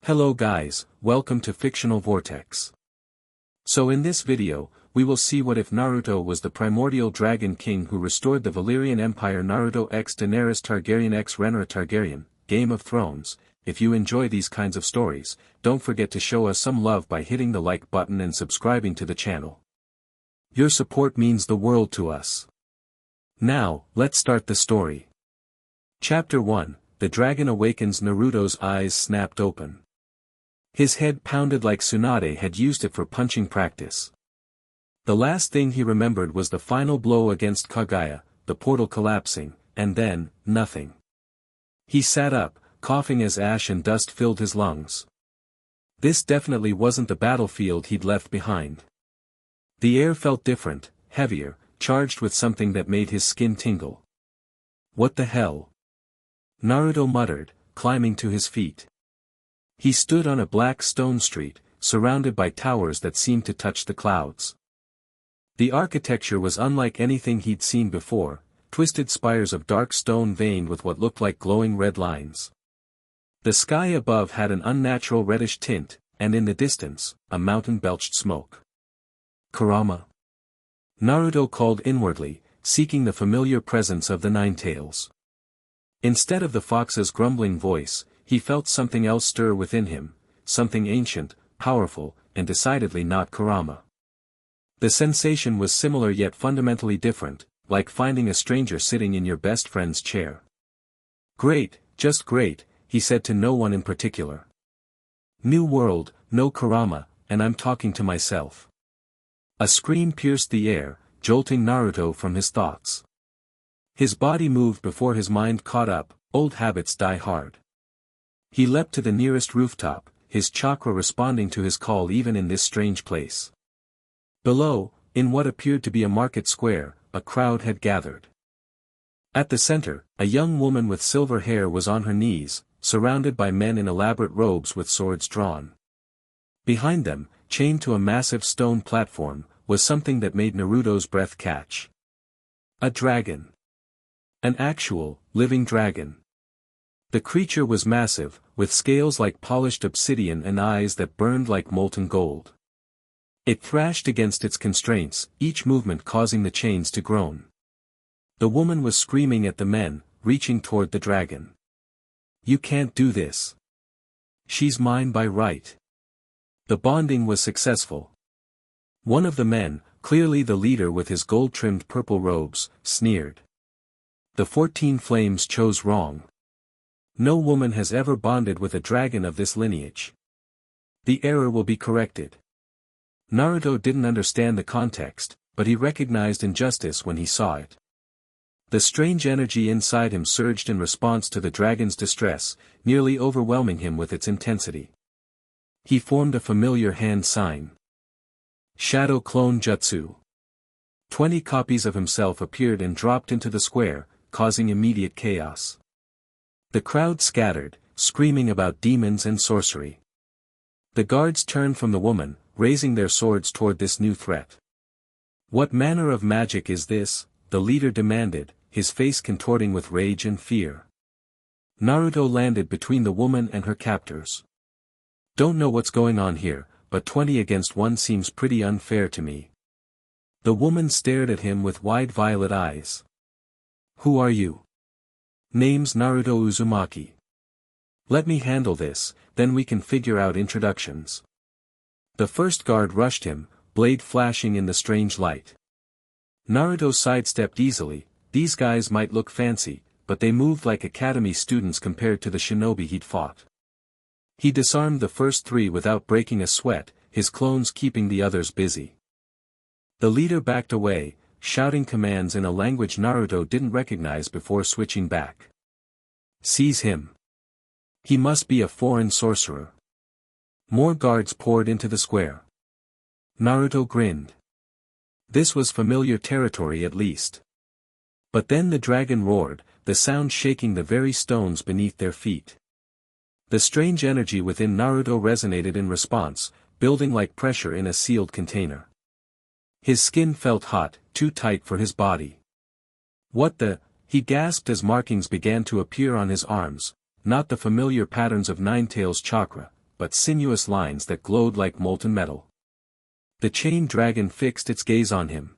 Hello guys, welcome to Fictional Vortex. So in this video, we will see what if Naruto was the primordial dragon king who restored the Valyrian Empire. Naruto x Daenerys Targaryen x Rhaenyra Targaryen, Game of Thrones. If you enjoy these kinds of stories, don't forget to show us some love by hitting the like button and subscribing to the channel. Your support means the world to us. Now, let's start the story. Chapter 1, The Dragon Awakens. Naruto's eyes snapped open. His head pounded like Tsunade had used it for punching practice. The last thing he remembered was the final blow against Kaguya, the portal collapsing, and then, nothing. He sat up, coughing as ash and dust filled his lungs. This definitely wasn't the battlefield he'd left behind. The air felt different, heavier, charged with something that made his skin tingle. What the hell? Naruto muttered, climbing to his feet. He stood on a black stone street, surrounded by towers that seemed to touch the clouds. The architecture was unlike anything he'd seen before, twisted spires of dark stone veined with what looked like glowing red lines. The sky above had an unnatural reddish tint, and in the distance, a mountain belched smoke. Kurama. Naruto called inwardly, seeking the familiar presence of the Ninetales. Instead of the fox's grumbling voice, he felt something else stir within him, something ancient, powerful, and decidedly not Kurama. The sensation was similar yet fundamentally different, like finding a stranger sitting in your best friend's chair. Great, just great, he said to no one in particular. New world, no Kurama, and I'm talking to myself. A scream pierced the air, jolting Naruto from his thoughts. His body moved before his mind caught up. Old habits die hard. He leapt to the nearest rooftop, his chakra responding to his call even in this strange place. Below, in what appeared to be a market square, a crowd had gathered. At the center, a young woman with silver hair was on her knees, surrounded by men in elaborate robes with swords drawn. Behind them, chained to a massive stone platform, was something that made Naruto's breath catch. A dragon. An actual, living dragon. The creature was massive, with scales like polished obsidian and eyes that burned like molten gold. It thrashed against its constraints, each movement causing the chains to groan. The woman was screaming at the men, reaching toward the dragon. You can't do this. She's mine by right. The bonding was successful. One of the men, clearly the leader with his gold-trimmed purple robes, sneered. The 14 Flames chose wrong. No woman has ever bonded with a dragon of this lineage. The error will be corrected. Naruto didn't understand the context, but he recognized injustice when he saw it. The strange energy inside him surged in response to the dragon's distress, nearly overwhelming him with its intensity. He formed a familiar hand sign. Shadow Clone Jutsu. 20 copies of himself appeared and dropped into the square, causing immediate chaos. The crowd scattered, screaming about demons and sorcery. The guards turned from the woman, raising their swords toward this new threat. What manner of magic is this? The leader demanded, his face contorting with rage and fear. Naruto landed between the woman and her captors. Don't know what's going on here, but 20 against 1 seems pretty unfair to me. The woman stared at him with wide violet eyes. Who are you? Name's Naruto Uzumaki. Let me handle this, then we can figure out introductions. The first guard rushed him, blade flashing in the strange light. Naruto sidestepped easily. These guys might look fancy, but they moved like academy students compared to the shinobi he'd fought. He disarmed the first 3 without breaking a sweat, his clones keeping the others busy. The leader backed away, shouting commands in a language Naruto didn't recognize before switching back. Seize him. He must be a foreign sorcerer. More guards poured into the square. Naruto grinned. This was familiar territory at least. But then the dragon roared, the sound shaking the very stones beneath their feet. The strange energy within Naruto resonated in response, building like pressure in a sealed container. His skin felt hot, too tight for his body. What the? He gasped as markings began to appear on his arms, not the familiar patterns of Ninetales chakra, but sinuous lines that glowed like molten metal. The chained dragon fixed its gaze on him.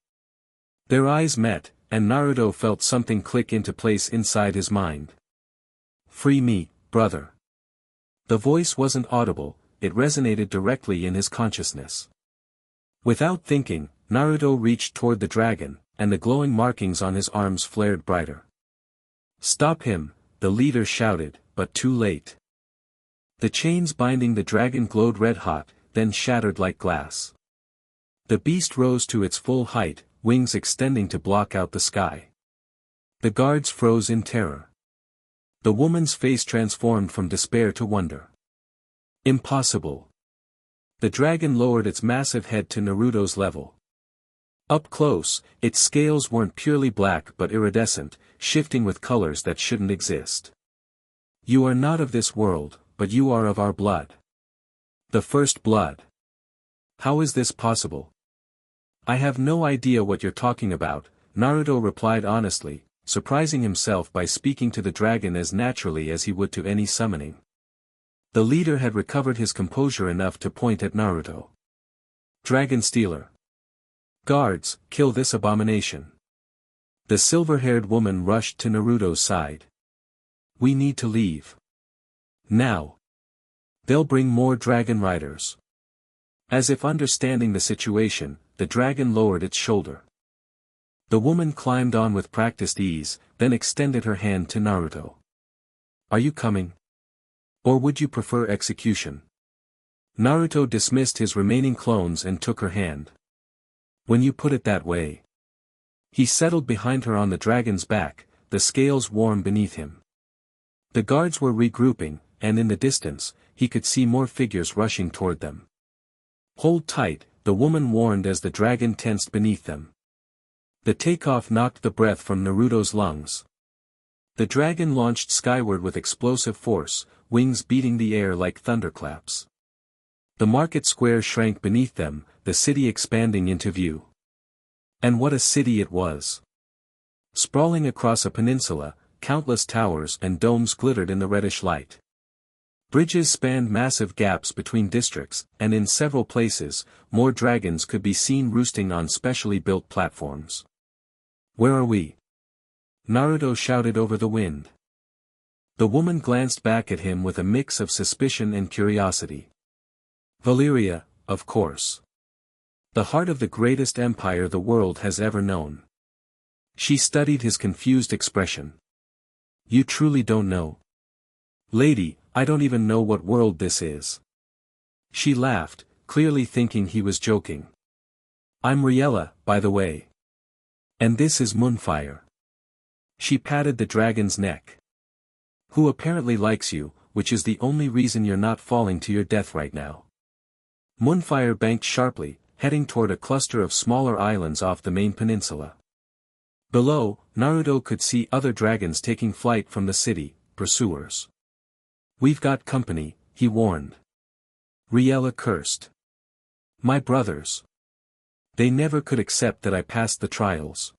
Their eyes met, and Naruto felt something click into place inside his mind. "Free me, brother." The voice wasn't audible, it resonated directly in his consciousness. Without thinking, Naruto reached toward the dragon, and the glowing markings on his arms flared brighter. "Stop him," the leader shouted, but too late. The chains binding the dragon glowed red-hot, then shattered like glass. The beast rose to its full height, wings extending to block out the sky. The guards froze in terror. The woman's face transformed from despair to wonder. "Impossible." The dragon lowered its massive head to Naruto's level. Up close, its scales weren't purely black but iridescent, shifting with colors that shouldn't exist. "You are not of this world, but you are of our blood. The first blood. How is this possible?" "I have no idea what you're talking about," Naruto replied honestly, surprising himself by speaking to the dragon as naturally as he would to any summoning. The leader had recovered his composure enough to point at Naruto. "Dragon stealer. Guards, kill this abomination." The silver-haired woman rushed to Naruto's side. "We need to leave. Now. They'll bring more dragon riders." As if understanding the situation, the dragon lowered its shoulder. The woman climbed on with practiced ease, then extended her hand to Naruto. "Are you coming? Or would you prefer execution?" Naruto dismissed his remaining clones and took her hand. "When you put it that way." He settled behind her on the dragon's back, the scales warm beneath him. The guards were regrouping, and in the distance, he could see more figures rushing toward them. "Hold tight," the woman warned as the dragon tensed beneath them. The takeoff knocked the breath from Naruto's lungs. The dragon launched skyward with explosive force, wings beating the air like thunderclaps. The market square shrank beneath them, the city expanding into view. And what a city it was! Sprawling across a peninsula, countless towers and domes glittered in the reddish light. Bridges spanned massive gaps between districts, and in several places, more dragons could be seen roosting on specially built platforms. "Where are we?" Naruto shouted over the wind. The woman glanced back at him with a mix of suspicion and curiosity. "Valyria, of course. The heart of the greatest empire the world has ever known." She studied his confused expression. "You truly don't know?" "Lady, I don't even know what world this is." She laughed, clearly thinking he was joking. "I'm Rhaenyra, by the way. And this is Moonfire." She patted the dragon's neck. "Who apparently likes you, which is the only reason you're not falling to your death right now." Moonfire banked sharply, heading toward a cluster of smaller islands off the main peninsula. Below, Naruto could see other dragons taking flight from the city, pursuers. "We've got company," he warned. Rhaenyra cursed. "My brothers. They never could accept that I passed the trials."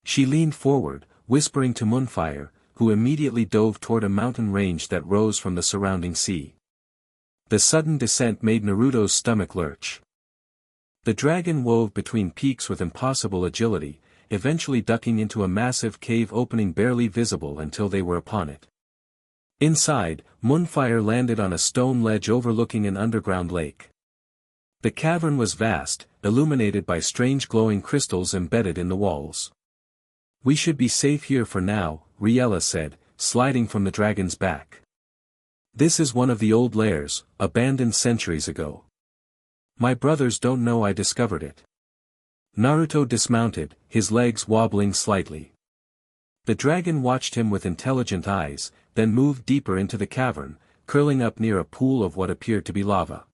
She leaned forward, whispering to Moonfire, who immediately dove toward a mountain range that rose from the surrounding sea. The sudden descent made Naruto's stomach lurch. The dragon wove between peaks with impossible agility, eventually ducking into a massive cave opening barely visible until they were upon it. Inside, Moonfire landed on a stone ledge overlooking an underground lake. The cavern was vast, illuminated by strange glowing crystals embedded in the walls. "We should be safe here for now," Rhaenyra said, sliding from the dragon's back. "This is one of the old lairs, abandoned centuries ago. My brothers don't know I discovered it." Naruto dismounted, his legs wobbling slightly. The dragon watched him with intelligent eyes, then moved deeper into the cavern, curling up near a pool of what appeared to be lava.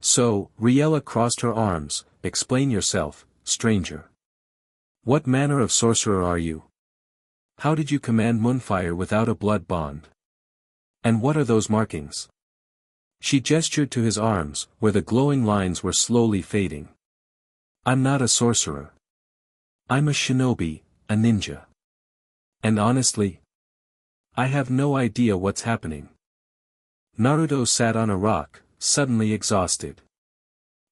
"So," Rhaenyra crossed her arms, "explain yourself, stranger. What manner of sorcerer are you? How did you command Moonfire without a blood bond? And what are those markings?" She gestured to his arms, where the glowing lines were slowly fading. "I'm not a sorcerer. I'm a shinobi, a ninja. And honestly, I have no idea what's happening." Naruto sat on a rock, suddenly exhausted.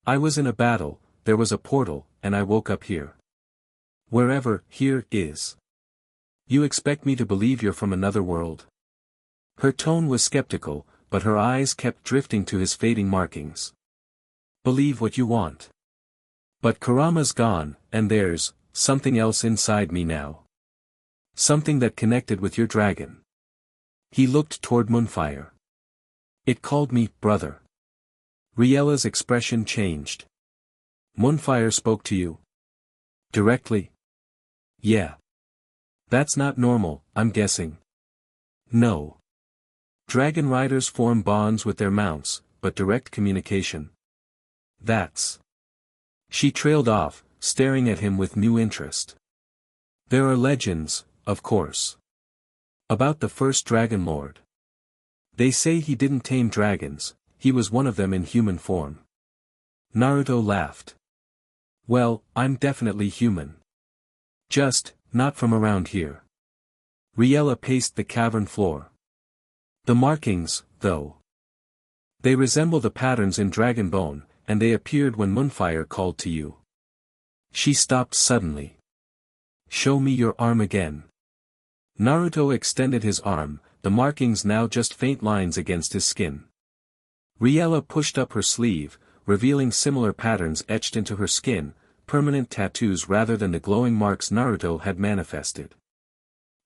I was in a battle, there was a portal, and I woke up here. Wherever here is. You expect me to believe you're from another world? Her tone was skeptical, but her eyes kept drifting to his fading markings. Believe what you want. But Kurama's gone, and there's something else inside me now. Something that connected with your dragon. He looked toward Moonfire. It called me, brother. Rhaenyra's expression changed. Moonfire spoke to you? Directly? Yeah. That's not normal, I'm guessing. No. Dragon riders form bonds with their mounts, but direct communication. That's. She trailed off, staring at him with new interest. There are legends, of course. About the first Dragon Lord. They say he didn't tame dragons, he was one of them in human form. Naruto laughed. Well, I'm definitely human. Just, not from around here. Rhaenyra paced the cavern floor. The markings, though. They resemble the patterns in dragon bone, and they appeared when Moonfire called to you. She stopped suddenly. Show me your arm again. Naruto extended his arm, the markings now just faint lines against his skin. Rhaenyra pushed up her sleeve, revealing similar patterns etched into her skin, permanent tattoos rather than the glowing marks Naruto had manifested.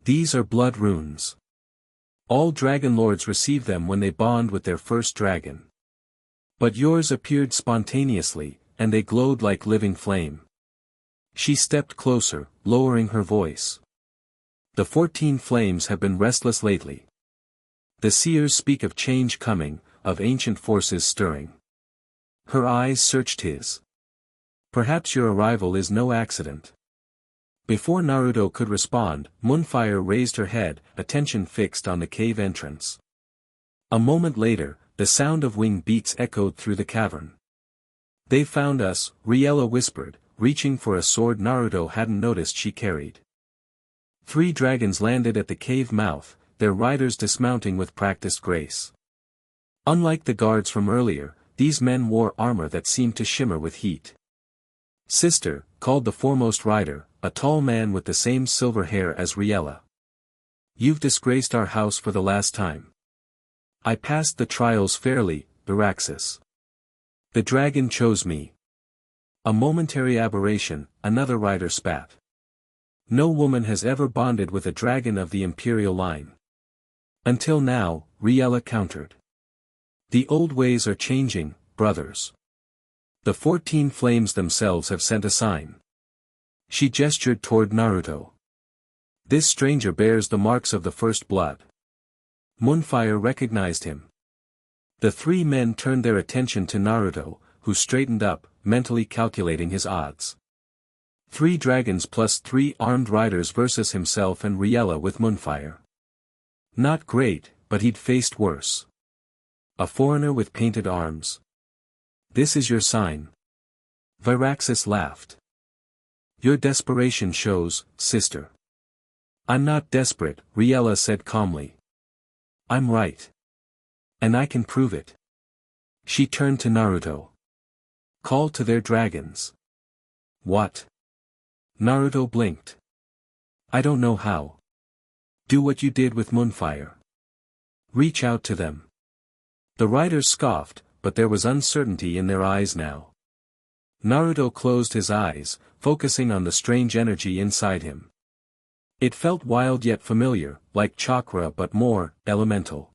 These are blood runes. All dragon lords receive them when they bond with their first dragon. But yours appeared spontaneously, and they glowed like living flame. She stepped closer, lowering her voice. The 14 flames have been restless lately. The seers speak of change coming, of ancient forces stirring. Her eyes searched his. Perhaps your arrival is no accident. Before Naruto could respond, Moonfire raised her head, attention fixed on the cave entrance. A moment later, the sound of wing beats echoed through the cavern. They found us, Rhaenyra whispered, reaching for a sword Naruto hadn't noticed she carried. 3 dragons landed at the cave mouth, their riders dismounting with practiced grace. Unlike the guards from earlier, these men wore armor that seemed to shimmer with heat. Sister, called the foremost rider, a tall man with the same silver hair as Rhaenyra. You've disgraced our house for the last time. I passed the trials fairly, Viraxis. The dragon chose me. A momentary aberration, another rider spat. No woman has ever bonded with a dragon of the imperial line. Until now, Rhaenyra countered. The old ways are changing, brothers. The 14 flames themselves have sent a sign. She gestured toward Naruto. This stranger bears the marks of the first blood. Moonfire recognized him. The 3 men turned their attention to Naruto, who straightened up, mentally calculating his odds. 3 dragons plus 3 armed riders versus himself and Rhaenyra with Moonfire. Not great, but he'd faced worse. A foreigner with painted arms. This is your sign. Viraxis laughed. Your desperation shows, sister. I'm not desperate, Rhaenyra said calmly. I'm right. And I can prove it. She turned to Naruto. Call to their dragons. What? Naruto blinked. I don't know how. Do what you did with Moonfire. Reach out to them. The riders scoffed, but there was uncertainty in their eyes now. Naruto closed his eyes, focusing on the strange energy inside him. It felt wild yet familiar, like chakra but more elemental.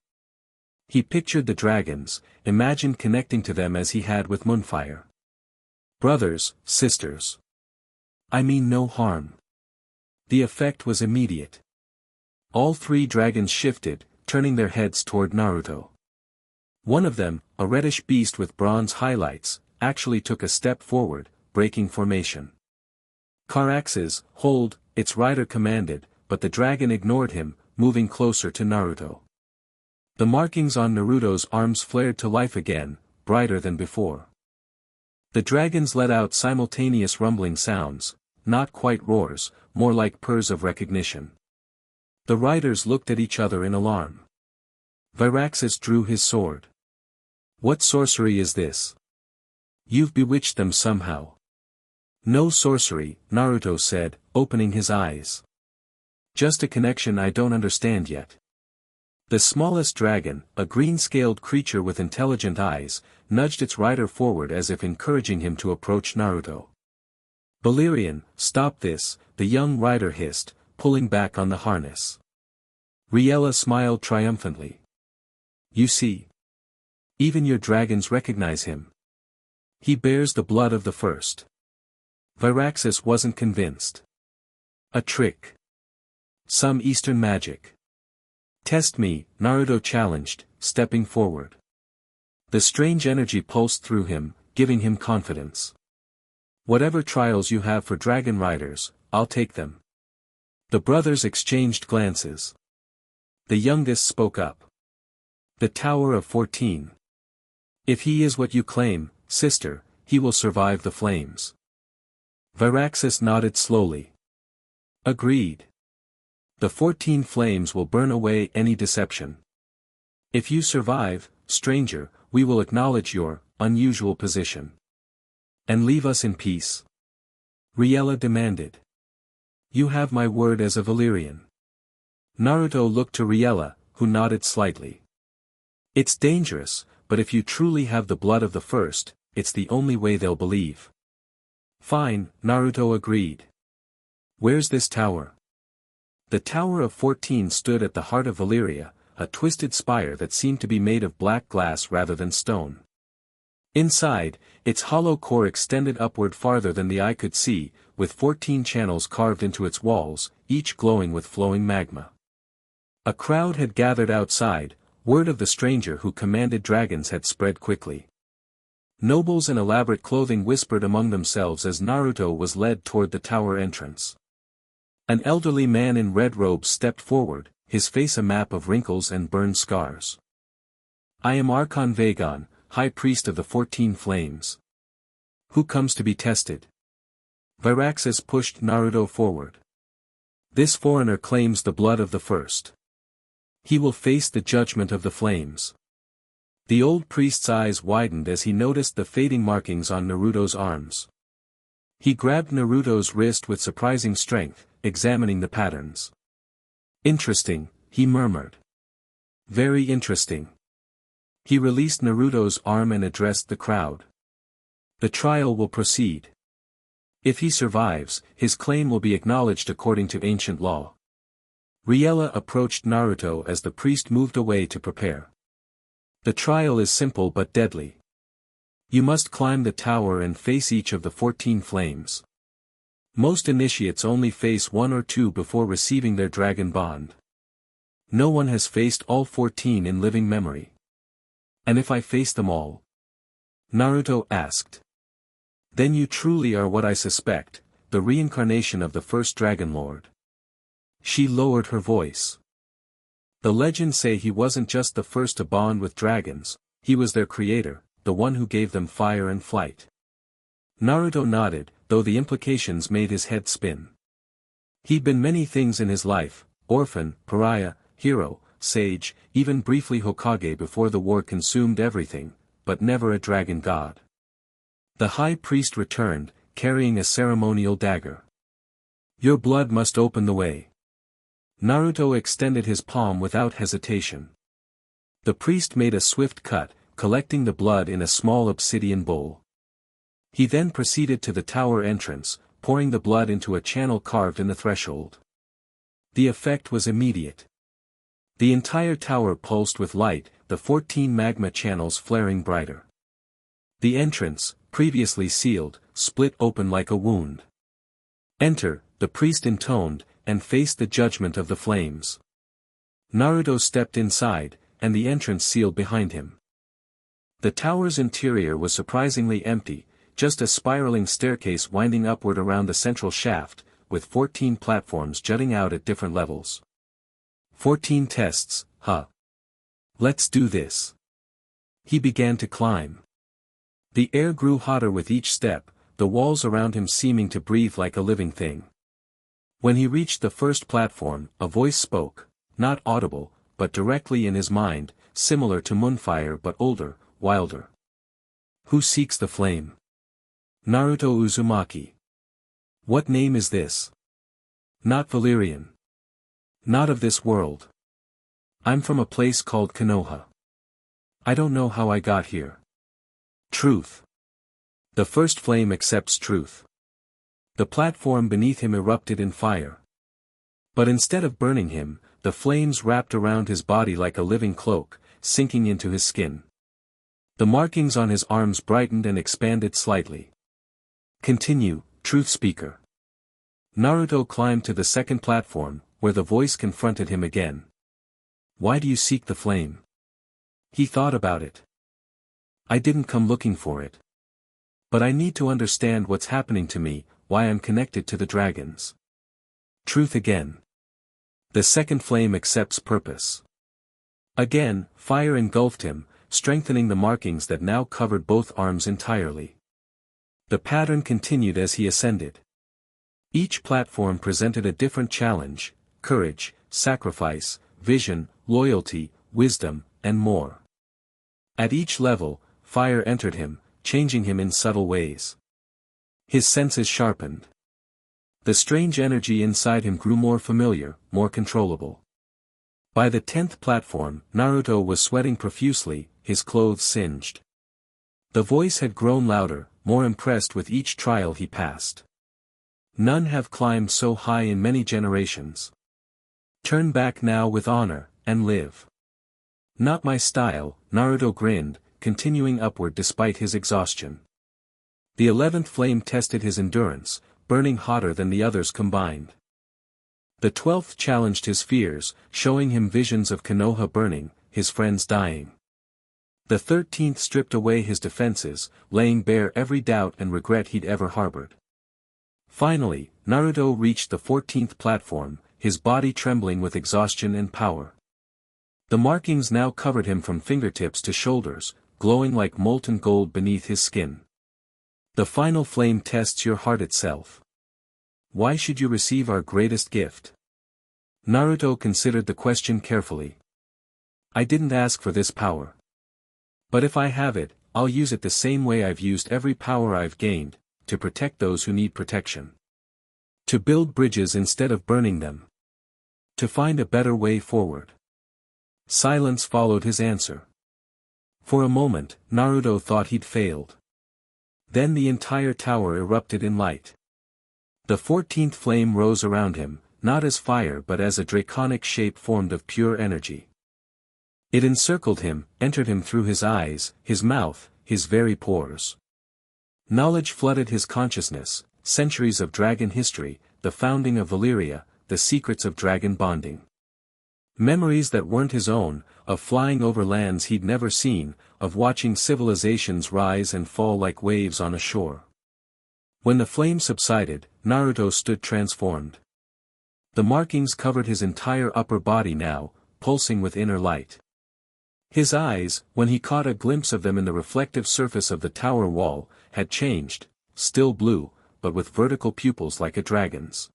He pictured the dragons, imagined connecting to them as he had with Moonfire. Brothers, sisters. I mean no harm. The effect was immediate. All 3 dragons shifted, turning their heads toward Naruto. One of them, a reddish beast with bronze highlights, actually took a step forward, breaking formation. Caraxes, hold, its rider commanded, but the dragon ignored him, moving closer to Naruto. The markings on Naruto's arms flared to life again, brighter than before. The dragons let out simultaneous rumbling sounds, not quite roars, more like purrs of recognition. The riders looked at each other in alarm. Viraxis drew his sword. What sorcery is this? You've bewitched them somehow. No sorcery, Naruto said, opening his eyes. Just a connection I don't understand yet. The smallest dragon, a green-scaled creature with intelligent eyes, nudged its rider forward as if encouraging him to approach Naruto. Valyrian, stop this, the young rider hissed, pulling back on the harness. Rhaenyra smiled triumphantly. You see. Even your dragons recognize him. He bears the blood of the first. Viraxis wasn't convinced. A trick. Some Eastern magic. Test me, Naruto challenged, stepping forward. The strange energy pulsed through him, giving him confidence. Whatever trials you have for dragon riders, I'll take them. The brothers exchanged glances. The youngest spoke up. The Tower of 14. If he is what you claim, sister, he will survive the flames. Viraxis nodded slowly. Agreed. The 14 flames will burn away any deception. If you survive, stranger, we will acknowledge your unusual position. And leave us in peace. Rhaenyra demanded. You have my word as a Valyrian. Naruto looked to Rhaenyra, who nodded slightly. It's dangerous, but if you truly have the blood of the first, it's the only way they'll believe. Fine, Naruto agreed. Where's this tower? The Tower of 14 stood at the heart of Valyria, a twisted spire that seemed to be made of black glass rather than stone. Inside, its hollow core extended upward farther than the eye could see, with 14 channels carved into its walls, each glowing with flowing magma. A crowd had gathered outside, word of the stranger who commanded dragons had spread quickly. Nobles in elaborate clothing whispered among themselves as Naruto was led toward the tower entrance. An elderly man in red robes stepped forward, his face a map of wrinkles and burned scars. I am Archon Vagon, High Priest of the 14 Flames. Who comes to be tested? Viraxis pushed Naruto forward. This foreigner claims the blood of the first. He will face the judgment of the flames. The old priest's eyes widened as he noticed the fading markings on Naruto's arms. He grabbed Naruto's wrist with surprising strength, examining the patterns. Interesting, he murmured. Very interesting. He released Naruto's arm and addressed the crowd. The trial will proceed. If he survives, his claim will be acknowledged according to ancient law. Rhaenyra approached Naruto as the priest moved away to prepare. The trial is simple but deadly. You must climb the tower and face each of the 14 flames. Most initiates only face one or two before receiving their dragon bond. No one has faced all 14 in living memory. And if I face them all? Naruto asked. Then you truly are what I suspect, the reincarnation of the first Dragon Lord. She lowered her voice. The legends say he wasn't just the first to bond with dragons, he was their creator, the one who gave them fire and flight. Naruto nodded, though the implications made his head spin. He'd been many things in his life, orphan, pariah, hero, sage, even briefly Hokage before the war consumed everything, but never a dragon god. The high priest returned, carrying a ceremonial dagger. Your blood must open the way. Naruto extended his palm without hesitation. The priest made a swift cut, collecting the blood in a small obsidian bowl. He then proceeded to the tower entrance, pouring the blood into a channel carved in the threshold. The effect was immediate. The entire tower pulsed with light, the 14 magma channels flaring brighter. The entrance, previously sealed, split open like a wound. Enter, the priest intoned, and faced the judgment of the flames. Naruto stepped inside, and the entrance sealed behind him. The tower's interior was surprisingly empty, just a spiraling staircase winding upward around the central shaft, with 14 platforms jutting out at different levels. 14 tests, huh? Let's do this. He began to climb. The air grew hotter with each step, the walls around him seeming to breathe like a living thing. When he reached the first platform, a voice spoke, not audible, but directly in his mind, similar to moonfire but older, wilder. Who seeks the flame? Naruto Uzumaki. What name is this? Not Valyrian. Not of this world. I'm from a place called Konoha. I don't know how I got here. Truth. The first flame accepts truth. The platform beneath him erupted in fire. But instead of burning him, the flames wrapped around his body like a living cloak, sinking into his skin. The markings on his arms brightened and expanded slightly. Continue, Truth Speaker. Naruto climbed to the second platform, where the voice confronted him again. Why do you seek the flame? He thought about it. I didn't come looking for it. But I need to understand what's happening to me, why I'm connected to the dragons. Truth again. The second flame accepts purpose. Again, fire engulfed him, strengthening the markings that now covered both arms entirely. The pattern continued as he ascended. Each platform presented a different challenge: courage, sacrifice, vision, loyalty, wisdom, and more. At each level, fire entered him, changing him in subtle ways. His senses sharpened. The strange energy inside him grew more familiar, more controllable. By the 10th platform, Naruto was sweating profusely, his clothes singed. The voice had grown louder, more impressed with each trial he passed. None have climbed so high in many generations. Turn back now with honor, and live. Not my style, Naruto grinned, continuing upward despite his exhaustion. The 11th flame tested his endurance, burning hotter than the others combined. The 12th challenged his fears, showing him visions of Konoha burning, his friends dying. The 13th stripped away his defenses, laying bare every doubt and regret he'd ever harbored. Finally, Naruto reached the 14th platform, his body trembling with exhaustion and power. The markings now covered him from fingertips to shoulders, glowing like molten gold beneath his skin. The final flame tests your heart itself. Why should you receive our greatest gift? Naruto considered the question carefully. I didn't ask for this power. But if I have it, I'll use it the same way I've used every power I've gained, to protect those who need protection. To build bridges instead of burning them. To find a better way forward. Silence followed his answer. For a moment, Naruto thought he'd failed. Then the entire tower erupted in light. The 14th flame rose around him, not as fire but as a draconic shape formed of pure energy. It encircled him, entered him through his eyes, his mouth, his very pores. Knowledge flooded his consciousness, centuries of dragon history, the founding of Valyria, the secrets of dragon bonding. Memories that weren't his own, of flying over lands he'd never seen, of watching civilizations rise and fall like waves on a shore. When the flame subsided, Naruto stood transformed. The markings covered his entire upper body now, pulsing with inner light. His eyes, when he caught a glimpse of them in the reflective surface of the tower wall, had changed, still blue, but with vertical pupils like a dragon's.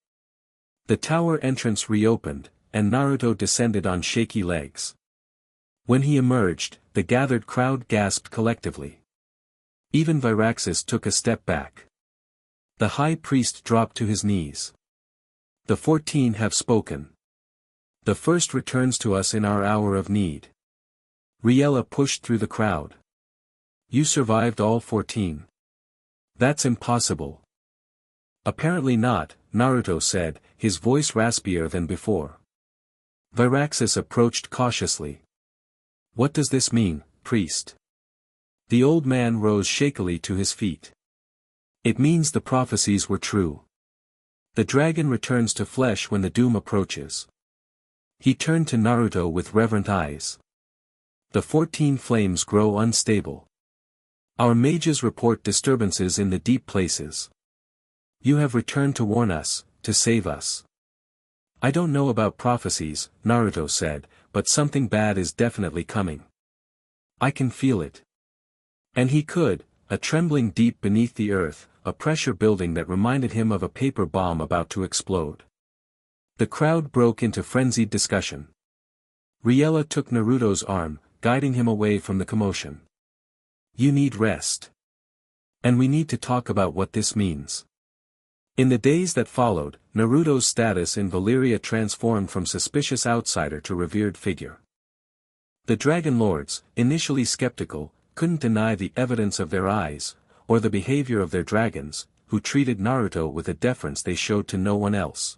The tower entrance reopened, and Naruto descended on shaky legs. When he emerged, the gathered crowd gasped collectively. Even Valyrian took a step back. The high priest dropped to his knees. The 14 have spoken. The first returns to us in our hour of need. Rhaenyra pushed through the crowd. You survived all 14. That's impossible. Apparently not, Naruto said, his voice raspier than before. Valyrian approached cautiously. What does this mean, priest? The old man rose shakily to his feet. It means the prophecies were true. The dragon returns to flesh when the doom approaches. He turned to Naruto with reverent eyes. The 14 flames grow unstable. Our mages report disturbances in the deep places. You have returned to warn us, to save us. I don't know about prophecies, Naruto said, but something bad is definitely coming. I can feel it. And he could, a trembling deep beneath the earth, a pressure building that reminded him of a paper bomb about to explode. The crowd broke into frenzied discussion. Rhaenyra took Naruto's arm, guiding him away from the commotion. "You need rest. And we need to talk about what this means." In the days that followed, Naruto's status in Valyria transformed from suspicious outsider to revered figure. The Dragon Lords, initially skeptical, couldn't deny the evidence of their eyes, or the behavior of their dragons, who treated Naruto with a deference they showed to no one else.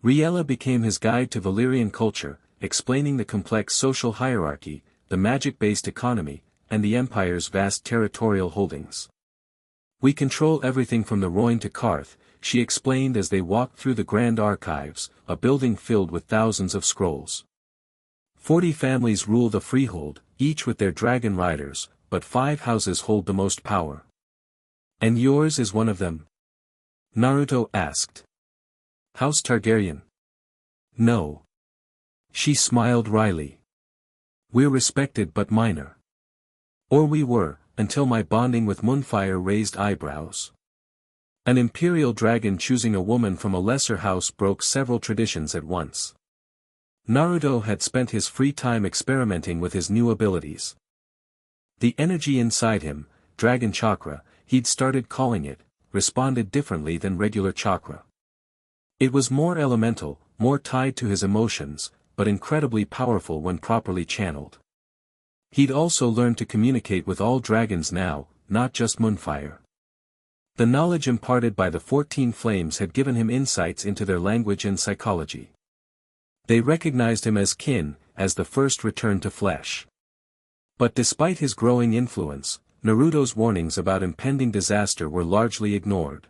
Rhaenyra became his guide to Valyrian culture, explaining the complex social hierarchy, the magic-based economy, and the empire's vast territorial holdings. "We control everything from the Rhoyne to Karth," she explained as they walked through the Grand Archives, a building filled with thousands of scrolls. 40 families rule the freehold, each with their dragon riders, but 5 houses hold the most power. "And yours is one of them?" Naruto asked. "House Targaryen?" "No." She smiled wryly. "We're respected but minor. Or we were, until my bonding with Moonfire raised eyebrows." An imperial dragon choosing a woman from a lesser house broke several traditions at once. Naruto had spent his free time experimenting with his new abilities. The energy inside him, Dragon Chakra, he'd started calling it, responded differently than regular chakra. It was more elemental, more tied to his emotions, but incredibly powerful when properly channeled. He'd also learned to communicate with all dragons now, not just Moonfire. The knowledge imparted by the 14 Flames had given him insights into their language and psychology. They recognized him as kin, as the first return to flesh. But despite his growing influence, Naruto's warnings about impending disaster were largely ignored.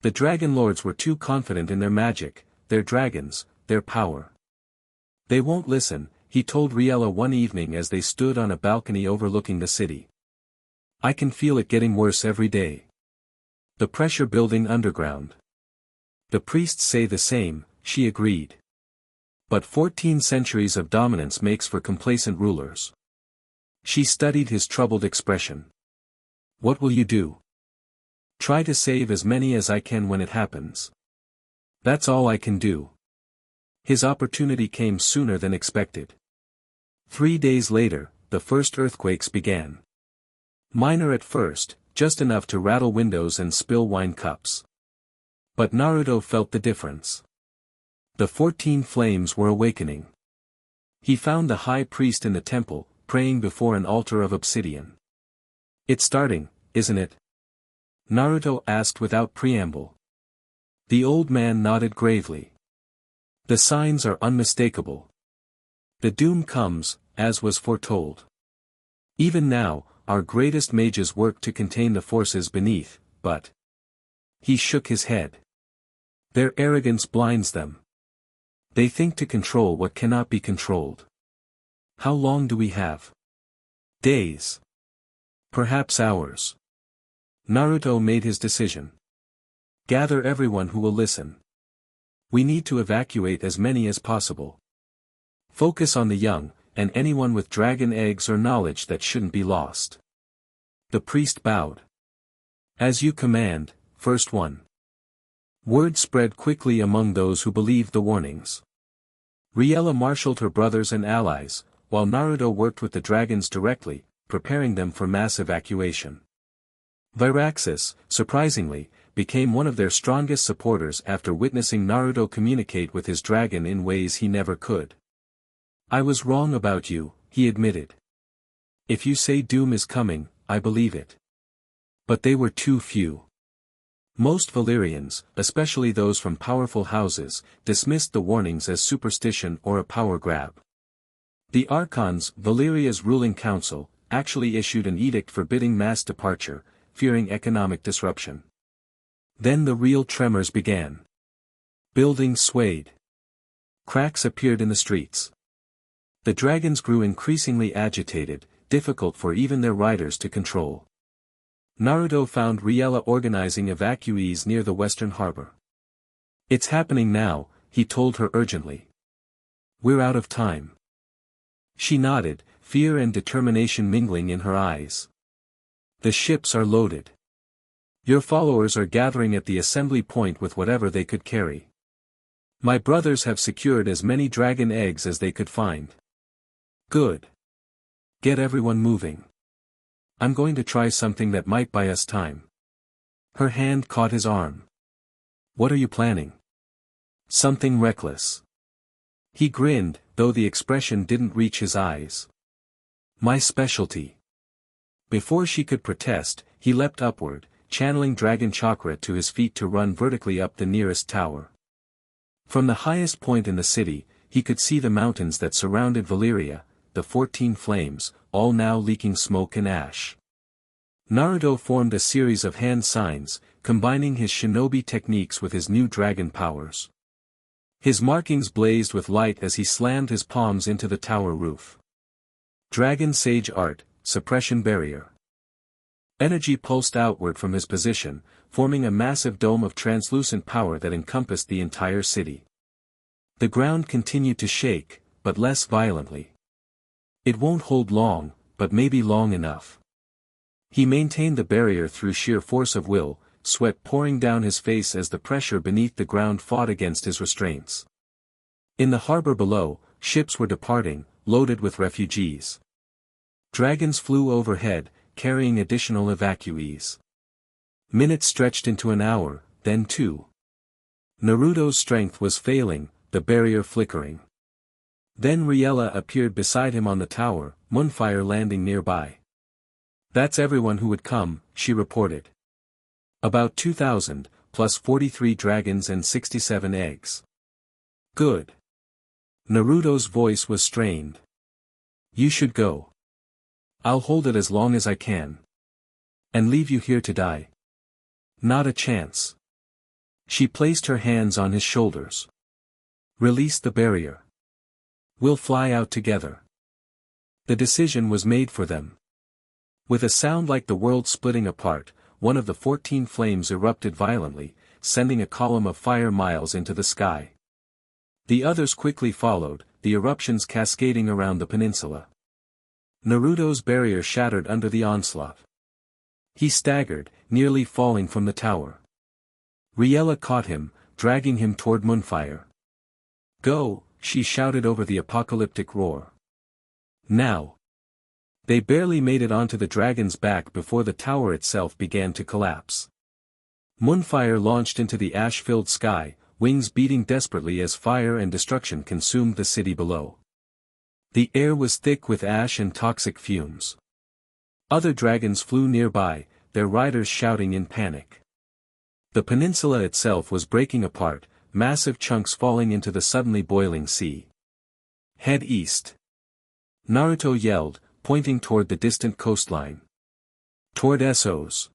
The Dragon Lords were too confident in their magic, their dragons, their power. "They won't listen," he told Rhaenyra one evening as they stood on a balcony overlooking the city. "I can feel it getting worse every day. The pressure building underground." "The priests say the same," she agreed. "But 14 centuries of dominance makes for complacent rulers." She studied his troubled expression. "What will you do?" "Try to save as many as I can when it happens. That's all I can do." His opportunity came sooner than expected. 3 days later, the first earthquakes began. Minor at first, just enough to rattle windows and spill wine cups. But Naruto felt the difference. The 14 Flames were awakening. He found the high priest in the temple, praying before an altar of obsidian. "It's starting, isn't it?" Naruto asked without preamble. The old man nodded gravely. "The signs are unmistakable. The doom comes, as was foretold. Even now, our greatest mages work to contain the forces beneath, but..." He shook his head. "Their arrogance blinds them. They think to control what cannot be controlled. How long do we have? Days? Perhaps hours." Naruto made his decision. "Gather everyone who will listen. We need to evacuate as many as possible. Focus on the young, and anyone with dragon eggs or knowledge that shouldn't be lost." The priest bowed. "As you command, First One." Word spread quickly among those who believed the warnings. Rhaenyra marshaled her brothers and allies, while Naruto worked with the dragons directly, preparing them for mass evacuation. Vairaxis, surprisingly, became one of their strongest supporters after witnessing Naruto communicate with his dragon in ways he never could. "I was wrong about you," he admitted. "If you say doom is coming, I believe it." But they were too few. Most Valyrians, especially those from powerful houses, dismissed the warnings as superstition or a power grab. The Archons, Valyria's ruling council, actually issued an edict forbidding mass departure, fearing economic disruption. Then the real tremors began. Buildings swayed. Cracks appeared in the streets. The dragons grew increasingly agitated, difficult for even their riders to control. Naruto found Rhaenyra organizing evacuees near the western harbor. "It's happening now," he told her urgently. "We're out of time." She nodded, fear and determination mingling in her eyes. "The ships are loaded. Your followers are gathering at the assembly point with whatever they could carry. My brothers have secured as many dragon eggs as they could find." "Good. Get everyone moving. I'm going to try something that might buy us time. Her hand caught his arm. What are you planning? Something reckless. He grinned, though the expression didn't reach his eyes. My specialty. Before she could protest, he leapt upward, channeling dragon chakra to his feet to run vertically up the nearest tower. From the highest point in the city, he could see the mountains that surrounded Valyria, the 14 flames, all now leaking smoke and ash. Naruto formed a series of hand signs, combining his shinobi techniques with his new dragon powers. His markings blazed with light as he slammed his palms into the tower roof. Dragon Sage Art, Suppression Barrier. Energy pulsed outward from his position, forming a massive dome of translucent power that encompassed the entire city. The ground continued to shake, but less violently. It won't hold long, but maybe long enough. He maintained the barrier through sheer force of will, sweat pouring down his face as the pressure beneath the ground fought against his restraints. In the harbor below, ships were departing, loaded with refugees. Dragons flew overhead, carrying additional evacuees. Minutes stretched into an hour, then 2. Naruto's strength was failing, the barrier flickering. Then Rhaenyra appeared beside him on the tower, Moonfire landing nearby. That's everyone who would come, she reported. About 2,000, plus 43 dragons and 67 eggs. Good. Naruto's voice was strained. You should go. I'll hold it as long as I can. And leave you here to die. Not a chance. She placed her hands on his shoulders. Release the barrier. We'll fly out together. The decision was made for them. With a sound like the world splitting apart, one of the 14 flames erupted violently, sending a column of fire miles into the sky. The others quickly followed, the eruptions cascading around the peninsula. Naruto's barrier shattered under the onslaught. He staggered, nearly falling from the tower. Rhaenyra caught him, dragging him toward Moonfire. Go, she shouted over the apocalyptic roar. Now. They barely made it onto the dragon's back before the tower itself began to collapse. Moonfire launched into the ash-filled sky, wings beating desperately as fire and destruction consumed the city below. The air was thick with ash and toxic fumes. Other dragons flew nearby, their riders shouting in panic. The peninsula itself was breaking apart, massive chunks falling into the suddenly boiling sea. Head east. Naruto yelled, pointing toward the distant coastline. Toward Essos.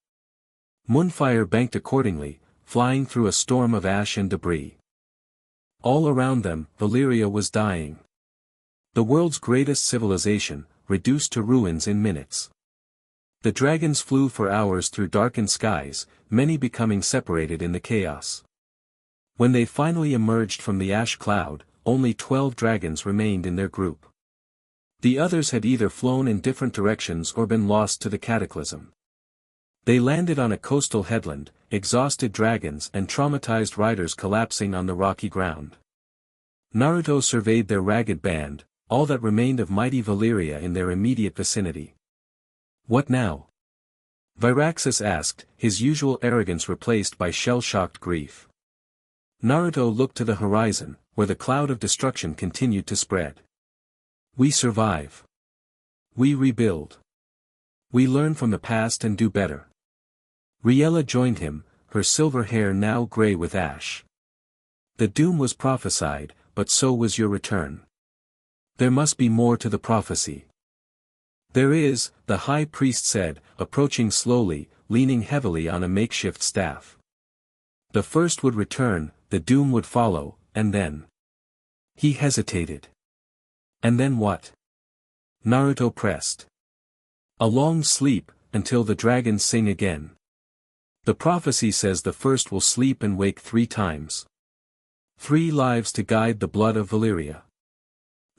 Moonfire banked accordingly, flying through a storm of ash and debris. All around them, Valyria was dying. The world's greatest civilization, reduced to ruins in minutes. The dragons flew for hours through darkened skies, many becoming separated in the chaos. When they finally emerged from the ash cloud, only 12 dragons remained in their group. The others had either flown in different directions or been lost to the cataclysm. They landed on a coastal headland, exhausted dragons and traumatized riders collapsing on the rocky ground. Naruto surveyed their ragged band, all that remained of mighty Valyria in their immediate vicinity. What now? Viraxis asked, his usual arrogance replaced by shell-shocked grief. Naruto looked to the horizon, where the cloud of destruction continued to spread. We survive. We rebuild. We learn from the past and do better. Rhaenyra joined him, her silver hair now gray with ash. The doom was prophesied, but so was your return. There must be more to the prophecy. There is, the high priest said, approaching slowly, leaning heavily on a makeshift staff. The first would return, the doom would follow, and then. He hesitated. And then what? Naruto pressed. A long sleep, until the dragons sing again. The prophecy says the first will sleep and wake 3 times. 3 lives to guide the blood of Valyria.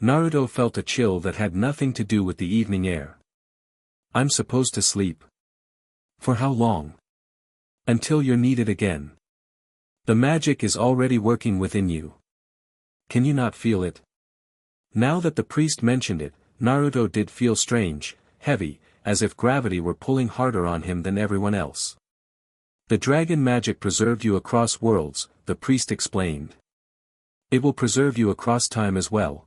Naruto felt a chill that had nothing to do with the evening air. I'm supposed to sleep. For how long? Until you're needed again. The magic is already working within you. Can you not feel it? Now that the priest mentioned it, Naruto did feel strange, heavy, as if gravity were pulling harder on him than everyone else. The dragon magic preserved you across worlds, the priest explained. It will preserve you across time as well.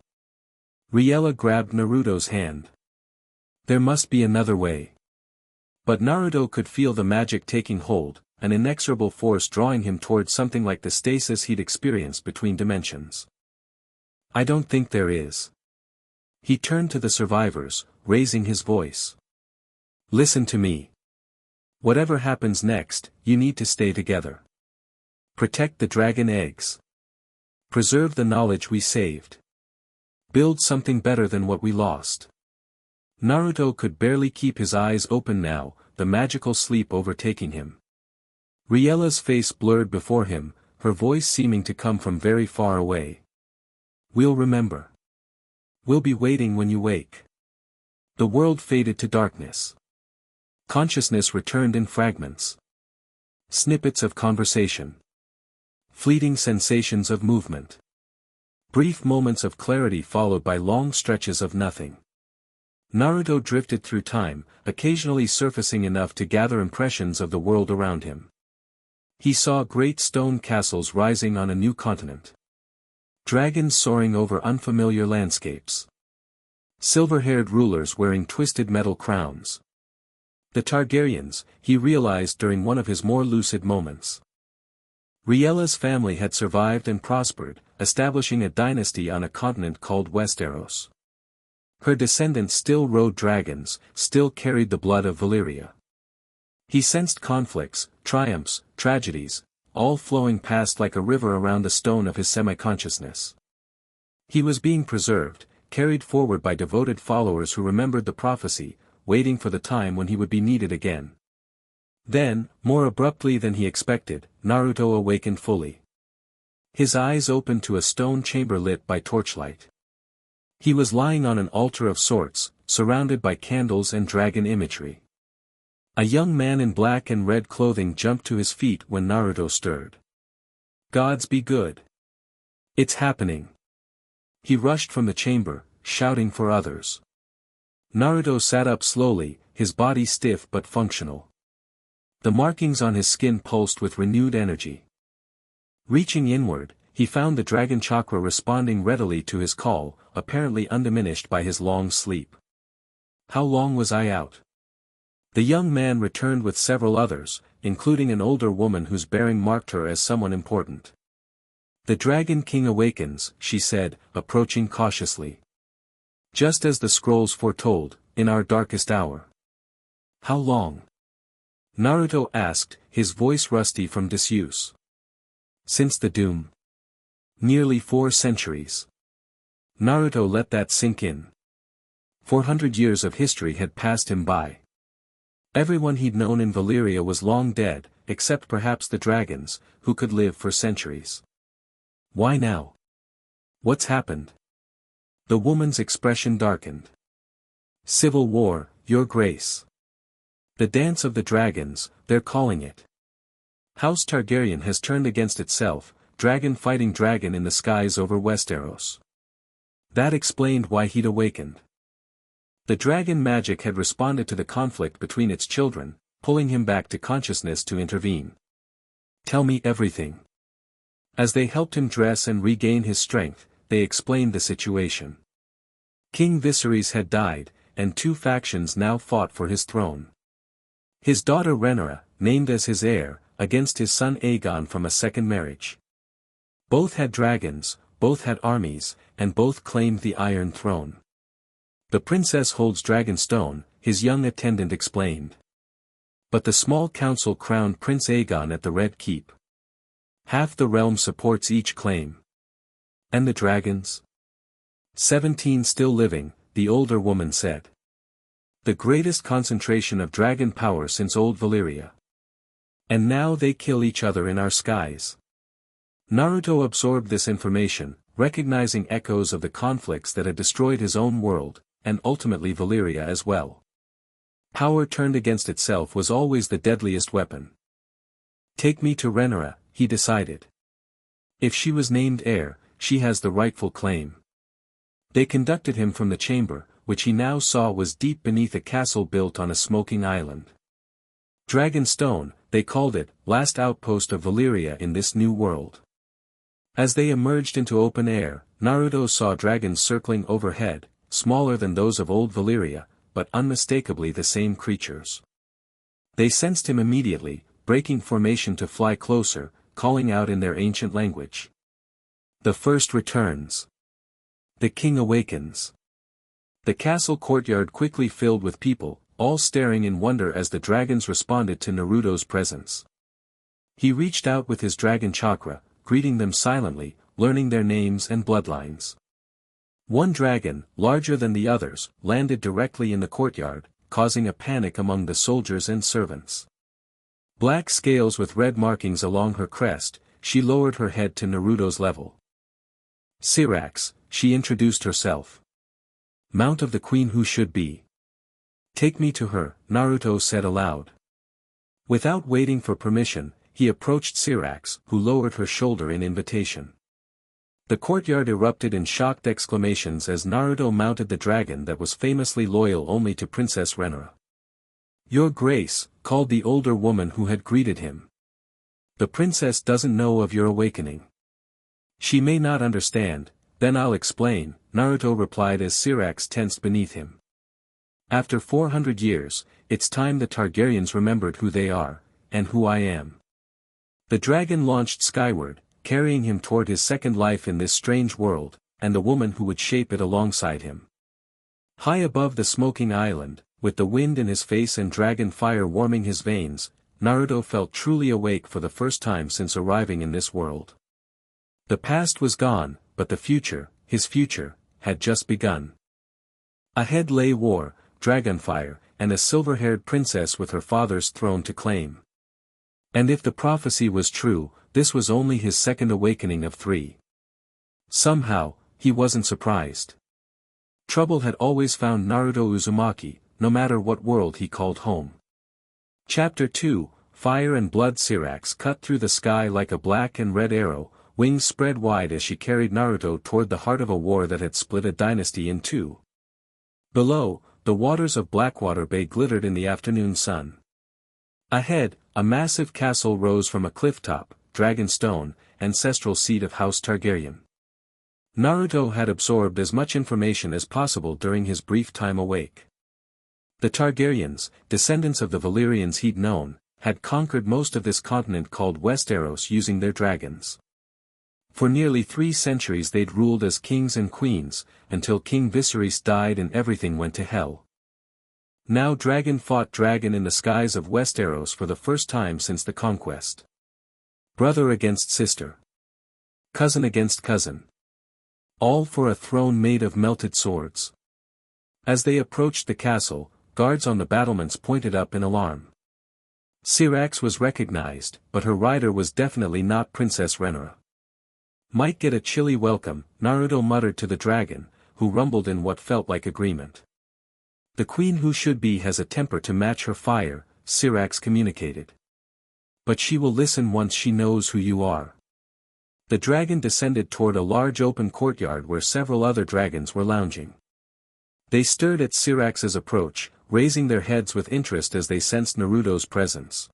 Rhaenyra grabbed Naruto's hand. There must be another way. But Naruto could feel the magic taking hold, an inexorable force drawing him towards something like the stasis he'd experienced between dimensions. I don't think there is. He turned to the survivors, raising his voice. Listen to me. Whatever happens next, you need to stay together. Protect the dragon eggs. Preserve the knowledge we saved. Build something better than what we lost. Naruto could barely keep his eyes open now, the magical sleep overtaking him. Rhaenyra's face blurred before him, her voice seeming to come from very far away. We'll remember. We'll be waiting when you wake. The world faded to darkness. Consciousness returned in fragments. Snippets of conversation. Fleeting sensations of movement. Brief moments of clarity followed by long stretches of nothing. Naruto drifted through time, occasionally surfacing enough to gather impressions of the world around him. He saw great stone castles rising on a new continent. Dragons soaring over unfamiliar landscapes. Silver-haired rulers wearing twisted metal crowns. The Targaryens, he realized during one of his more lucid moments. Rhaenyra's family had survived and prospered, establishing a dynasty on a continent called Westeros. Her descendants still rode dragons, still carried the blood of Valyria. He sensed conflicts, triumphs, tragedies, all flowing past like a river around the stone of his semi-consciousness. He was being preserved, carried forward by devoted followers who remembered the prophecy, waiting for the time when he would be needed again. Then, more abruptly than he expected, Naruto awakened fully. His eyes opened to a stone chamber lit by torchlight. He was lying on an altar of sorts, surrounded by candles and dragon imagery. A young man in black and red clothing jumped to his feet when Naruto stirred. Gods be good. It's happening. He rushed from the chamber, shouting for others. Naruto sat up slowly, his body stiff but functional. The markings on his skin pulsed with renewed energy. Reaching inward, he found the dragon chakra responding readily to his call, apparently undiminished by his long sleep. How long was I out? The young man returned with several others, including an older woman whose bearing marked her as someone important. The Dragon King awakens, she said, approaching cautiously. Just as the scrolls foretold, in our darkest hour. How long? Naruto asked, his voice rusty from disuse. Since the doom. Nearly 4 centuries. Naruto let that sink in. 400 years of history had passed him by. Everyone he'd known in Valyria was long dead, except perhaps the dragons, who could live for centuries. Why now? What's happened? The woman's expression darkened. Civil war, Your Grace. The dance of the dragons, they're calling it. House Targaryen has turned against itself, dragon fighting dragon in the skies over Westeros. That explained why he'd awakened. The dragon magic had responded to the conflict between its children, pulling him back to consciousness to intervene. Tell me everything. As they helped him dress and regain his strength, they explained the situation. King Viserys had died, and 2 factions now fought for his throne. His daughter Rhaenyra, named as his heir, against his son Aegon from a second marriage. Both had dragons, both had armies, and both claimed the Iron Throne. The princess holds Dragonstone, his young attendant explained. But the small council crowned Prince Aegon at the Red Keep. Half the realm supports each claim. And the dragons? 17 still living, the older woman said. The greatest concentration of dragon power since old Valyria. And now they kill each other in our skies. Naruto absorbed this information, recognizing echoes of the conflicts that had destroyed his own world, and ultimately Valyria as well. Power turned against itself was always the deadliest weapon. Take me to Rhaenyra, he decided. If she was named heir, she has the rightful claim. They conducted him from the chamber, which he now saw was deep beneath a castle built on a smoking island. Dragonstone, they called it, last outpost of Valyria in this new world. As they emerged into open air, Naruto saw dragons circling overhead, smaller than those of old Valyria, but unmistakably the same creatures. They sensed him immediately, breaking formation to fly closer, calling out in their ancient language. The first returns. The king awakens. The castle courtyard quickly filled with people, all staring in wonder as the dragons responded to Naruto's presence. He reached out with his dragon chakra, greeting them silently, learning their names and bloodlines. One dragon, larger than the others, landed directly in the courtyard, causing a panic among the soldiers and servants. Black scales with red markings along her crest, she lowered her head to Naruto's level. Syrax, she introduced herself. Mount of the queen who should be. Take me to her, Naruto said aloud. Without waiting for permission, he approached Syrax, who lowered her shoulder in invitation. The courtyard erupted in shocked exclamations as Naruto mounted the dragon that was famously loyal only to Princess Rhaenyra. Your Grace, called the older woman who had greeted him. The princess doesn't know of your awakening. She may not understand, then I'll explain, Naruto replied as Syrax tensed beneath him. After 400 years, it's time the Targaryens remembered who they are, and who I am. The dragon launched skyward, carrying him toward his second life in this strange world, and the woman who would shape it alongside him. High above the smoking island, with the wind in his face and dragon fire warming his veins, Naruto felt truly awake for the first time since arriving in this world. The past was gone, but the future, his future, had just begun. Ahead lay war, dragonfire, and a silver-haired princess with her father's throne to claim. And if the prophecy was true, this was only his second awakening of 3. Somehow, he wasn't surprised. Trouble had always found Naruto Uzumaki, no matter what world he called home. Chapter 2, Fire and Blood. Syrax cut through the sky like a black and red arrow, wings spread wide as she carried Naruto toward the heart of a war that had split a dynasty in two. Below, the waters of Blackwater Bay glittered in the afternoon sun. Ahead, a massive castle rose from a clifftop, Dragonstone, ancestral seat of House Targaryen. Naruto had absorbed as much information as possible during his brief time awake. The Targaryens, descendants of the Valyrians he'd known, had conquered most of this continent called Westeros using their dragons. For nearly 3 centuries they'd ruled as kings and queens, until King Viserys died and everything went to hell. Now dragon fought dragon in the skies of Westeros for the first time since the conquest. Brother against sister. Cousin against cousin. All for a throne made of melted swords. As they approached the castle, guards on the battlements pointed up in alarm. Syrax was recognized, but her rider was definitely not Princess Rhaenyra. Might get a chilly welcome, Naruto muttered to the dragon, who rumbled in what felt like agreement. The queen who should be has a temper to match her fire, Syrax communicated. But she will listen once she knows who you are. The dragon descended toward a large open courtyard where several other dragons were lounging. They stirred at Syrax's approach, raising their heads with interest as they sensed Naruto's presence.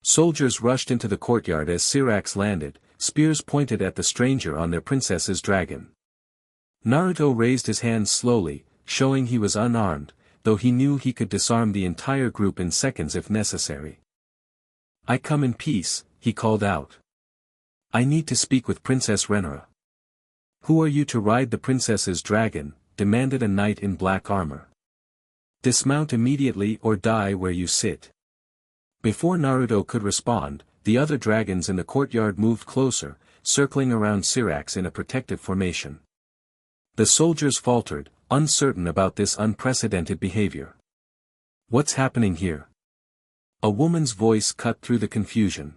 Soldiers rushed into the courtyard as Syrax landed, spears pointed at the stranger on their princess's dragon. Naruto raised his hands slowly, showing he was unarmed, though he knew he could disarm the entire group in seconds if necessary. I come in peace, he called out. I need to speak with Princess Rhaenyra. Who are you to ride the princess's dragon? Demanded a knight in black armor. Dismount immediately or die where you sit. Before Naruto could respond, the other dragons in the courtyard moved closer, circling around Syrax in a protective formation. The soldiers faltered, uncertain about this unprecedented behavior. What's happening here? A woman's voice cut through the confusion.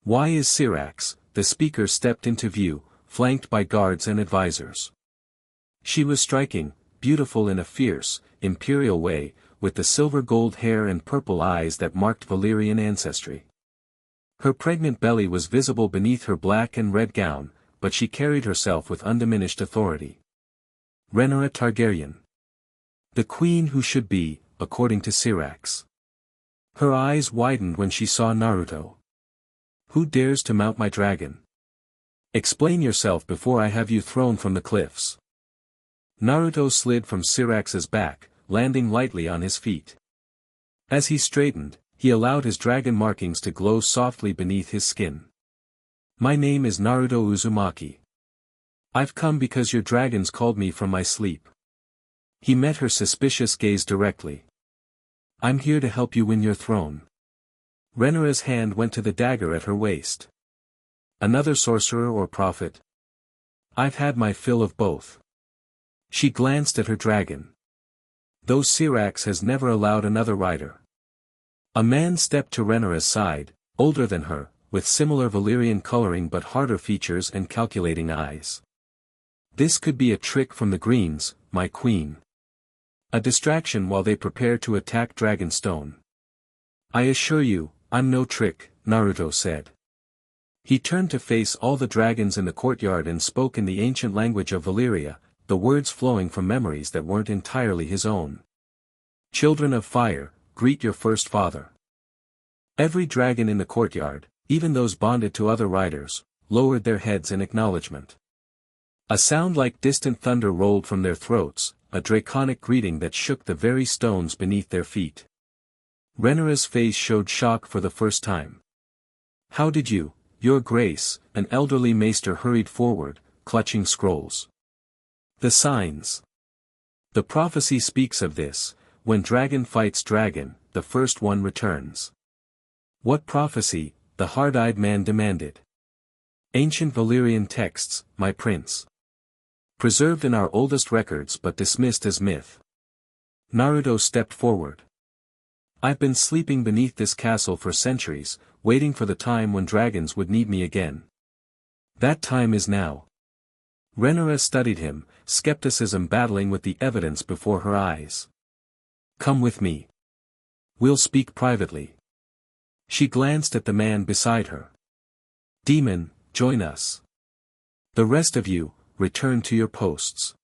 Why is Syrax? The speaker stepped into view, flanked by guards and advisors. She was striking, beautiful in a fierce, imperial way, with the silver-gold hair and purple eyes that marked Valyrian ancestry. Her pregnant belly was visible beneath her black and red gown, but she carried herself with undiminished authority. Rhaenyra Targaryen. The queen who should be, according to Syrax. Her eyes widened when she saw Naruto. Who dares to mount my dragon? Explain yourself before I have you thrown from the cliffs. Naruto slid from Syrax's back, landing lightly on his feet. As he straightened, he allowed his dragon markings to glow softly beneath his skin. My name is Naruto Uzumaki. I've come because your dragons called me from my sleep. He met her suspicious gaze directly. I'm here to help you win your throne. Rhaenyra's hand went to the dagger at her waist. Another sorcerer or prophet? I've had my fill of both. She glanced at her dragon. Though Syrax has never allowed another rider. A man stepped to Rhaenyra's side, older than her, with similar Valyrian coloring but harder features and calculating eyes. This could be a trick from the Greens, my queen. A distraction while they prepare to attack Dragonstone. I assure you, I'm no trick, Naruto said. He turned to face all the dragons in the courtyard and spoke in the ancient language of Valyria, the words flowing from memories that weren't entirely his own. Children of fire, greet your first father. Every dragon in the courtyard, even those bonded to other riders, lowered their heads in acknowledgement. A sound like distant thunder rolled from their throats, a draconic greeting that shook the very stones beneath their feet. Rhaenyra's face showed shock for the first time. How did you, Your Grace? An elderly maester hurried forward, clutching scrolls. The signs. The prophecy speaks of this, when dragon fights dragon, the first one returns. What prophecy? The hard-eyed man demanded. Ancient Valyrian texts, my prince. Preserved in our oldest records but dismissed as myth. Naruto stepped forward. I've been sleeping beneath this castle for centuries, waiting for the time when dragons would need me again. That time is now. Rhaenyra studied him, skepticism battling with the evidence before her eyes. Come with me. We'll speak privately. She glanced at the man beside her. Demon, join us. The rest of you, return to your posts.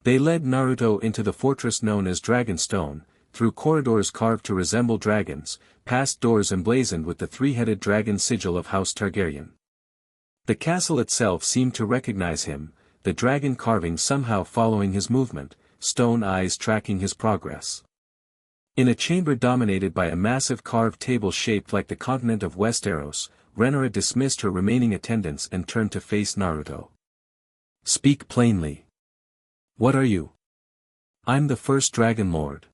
They led Naruto into the fortress known as Dragonstone, through corridors carved to resemble dragons, past doors emblazoned with the three-headed dragon sigil of House Targaryen. The castle itself seemed to recognize him, the dragon carving somehow following his movement, stone eyes tracking his progress. In a chamber dominated by a massive carved table shaped like the continent of Westeros, Rhaenyra dismissed her remaining attendants and turned to face Naruto. Speak plainly. What are you? I'm the first Dragon Lord.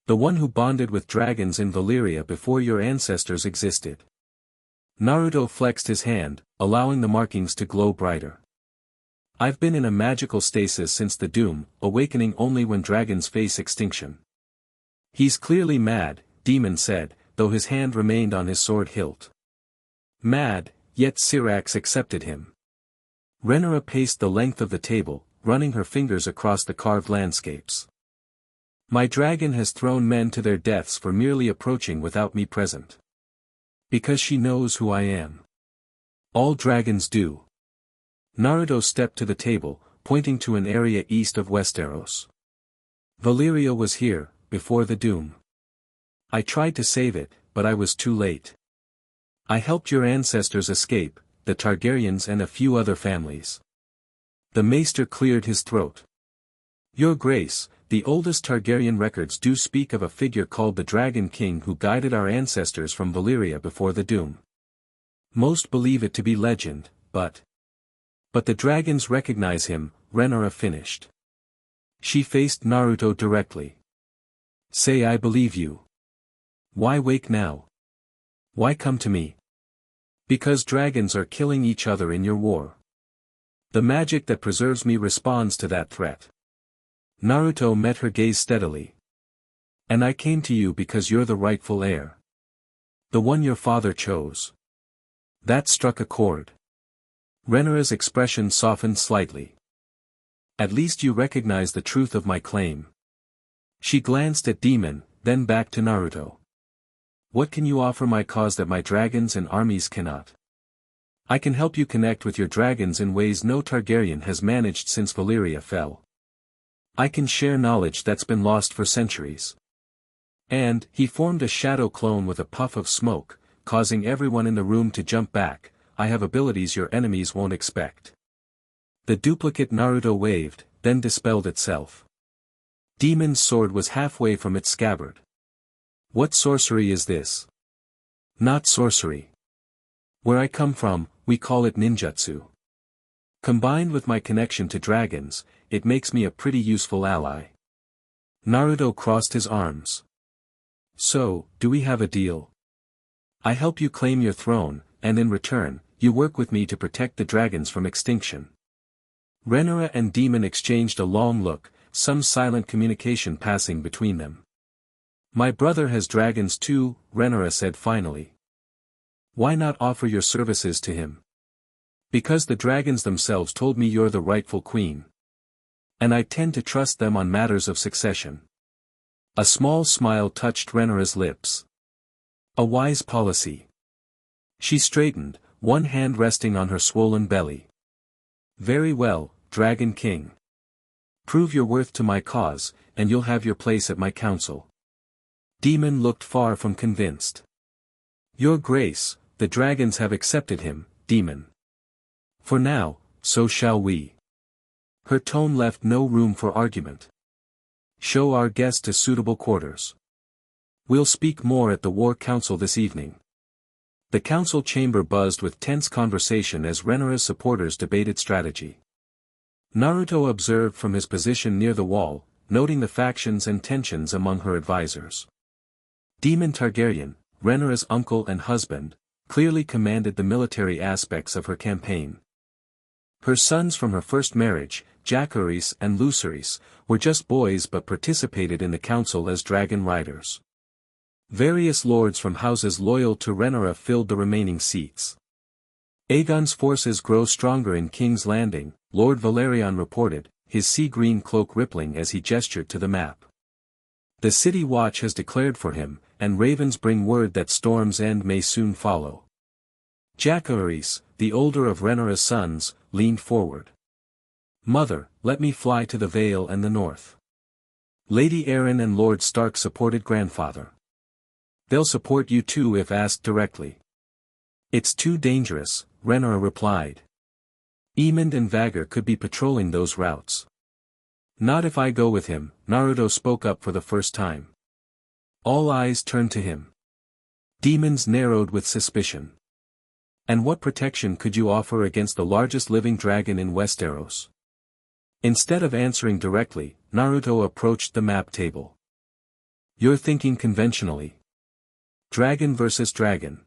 The one who bonded with dragons in Valyria before your ancestors existed. Naruto flexed his hand, allowing the markings to glow brighter. I've been in a magical stasis since the Doom, awakening only when dragons face extinction. He's clearly mad, Demon said, though his hand remained on his sword hilt. Mad, yet Syrax accepted him. Rhaenyra paced the length of the table, running her fingers across the carved landscapes. My dragon has thrown men to their deaths for merely approaching without me present. Because she knows who I am. All dragons do. Naruto stepped to the table, pointing to an area east of Westeros. Valyria was here, before the Doom. I tried to save it, but I was too late. I helped your ancestors escape, the Targaryens and a few other families. The maester cleared his throat. Your Grace, the oldest Targaryen records do speak of a figure called the Dragon King who guided our ancestors from Valyria before the Doom. Most believe it to be legend, but the dragons recognize him, Rhaenyra finished. She faced Naruto directly. Say I believe you. Why wake now? Why come to me? Because dragons are killing each other in your war. The magic that preserves me responds to that threat. Naruto met her gaze steadily. And I came to you because you're the rightful heir. The one your father chose. That struck a chord. Rhaenyra's expression softened slightly. At least you recognize the truth of my claim. She glanced at Demon, then back to Naruto. What can you offer my cause that my dragons and armies cannot? I can help you connect with your dragons in ways no Targaryen has managed since Valyria fell. I can share knowledge that's been lost for centuries. And, he formed a shadow clone with a puff of smoke, causing everyone in the room to jump back. I have abilities your enemies won't expect. The duplicate Naruto waved, then dispelled itself. Demon's sword was halfway from its scabbard. What sorcery is this? Not sorcery. Where I come from, we call it ninjutsu. Combined with my connection to dragons, it makes me a pretty useful ally. Naruto crossed his arms. So, do we have a deal? I help you claim your throne, and in return, you work with me to protect the dragons from extinction. Rhaenyra and Demon exchanged a long look, some silent communication passing between them. My brother has dragons too, Rhaenyra said finally. Why not offer your services to him? Because the dragons themselves told me you're the rightful queen. And I tend to trust them on matters of succession. A small smile touched Rhaenyra's lips. A wise policy. She straightened, one hand resting on her swollen belly. Very well, Dragon King. Prove your worth to my cause, and you'll have your place at my council. Demon looked far from convinced. Your Grace, the dragons have accepted him, Demon. For now, so shall we. Her tone left no room for argument. Show our guest to suitable quarters. We'll speak more at the War Council this evening. The council chamber buzzed with tense conversation as Rhaenyra's supporters debated strategy. Naruto observed from his position near the wall, noting the factions and tensions among her advisors. Daemon Targaryen, Rhaenyra's uncle and husband, clearly commanded the military aspects of her campaign. Her sons from her first marriage, Jacaerys and Lucerys, were just boys but participated in the council as dragon riders. Various lords from houses loyal to Rhaenyra filled the remaining seats. Aegon's forces grow stronger in King's Landing, Lord Valyrian reported, his sea-green cloak rippling as he gestured to the map. The city watch has declared for him, and ravens bring word that Storm's End may soon follow. Jacaerys, the older of Rhaenyra's sons, leaned forward. Mother, let me fly to the Vale and the north. Lady Arryn and Lord Stark supported grandfather. They'll support you too if asked directly. It's too dangerous, Rhaenyra replied. Aemond and Vhagar could be patrolling those routes. Not if I go with him, Naruto spoke up for the first time. All eyes turned to him. Demons narrowed with suspicion. And what protection could you offer against the largest living dragon in Westeros? Instead of answering directly, Naruto approached the map table. You're thinking conventionally. Dragon versus dragon.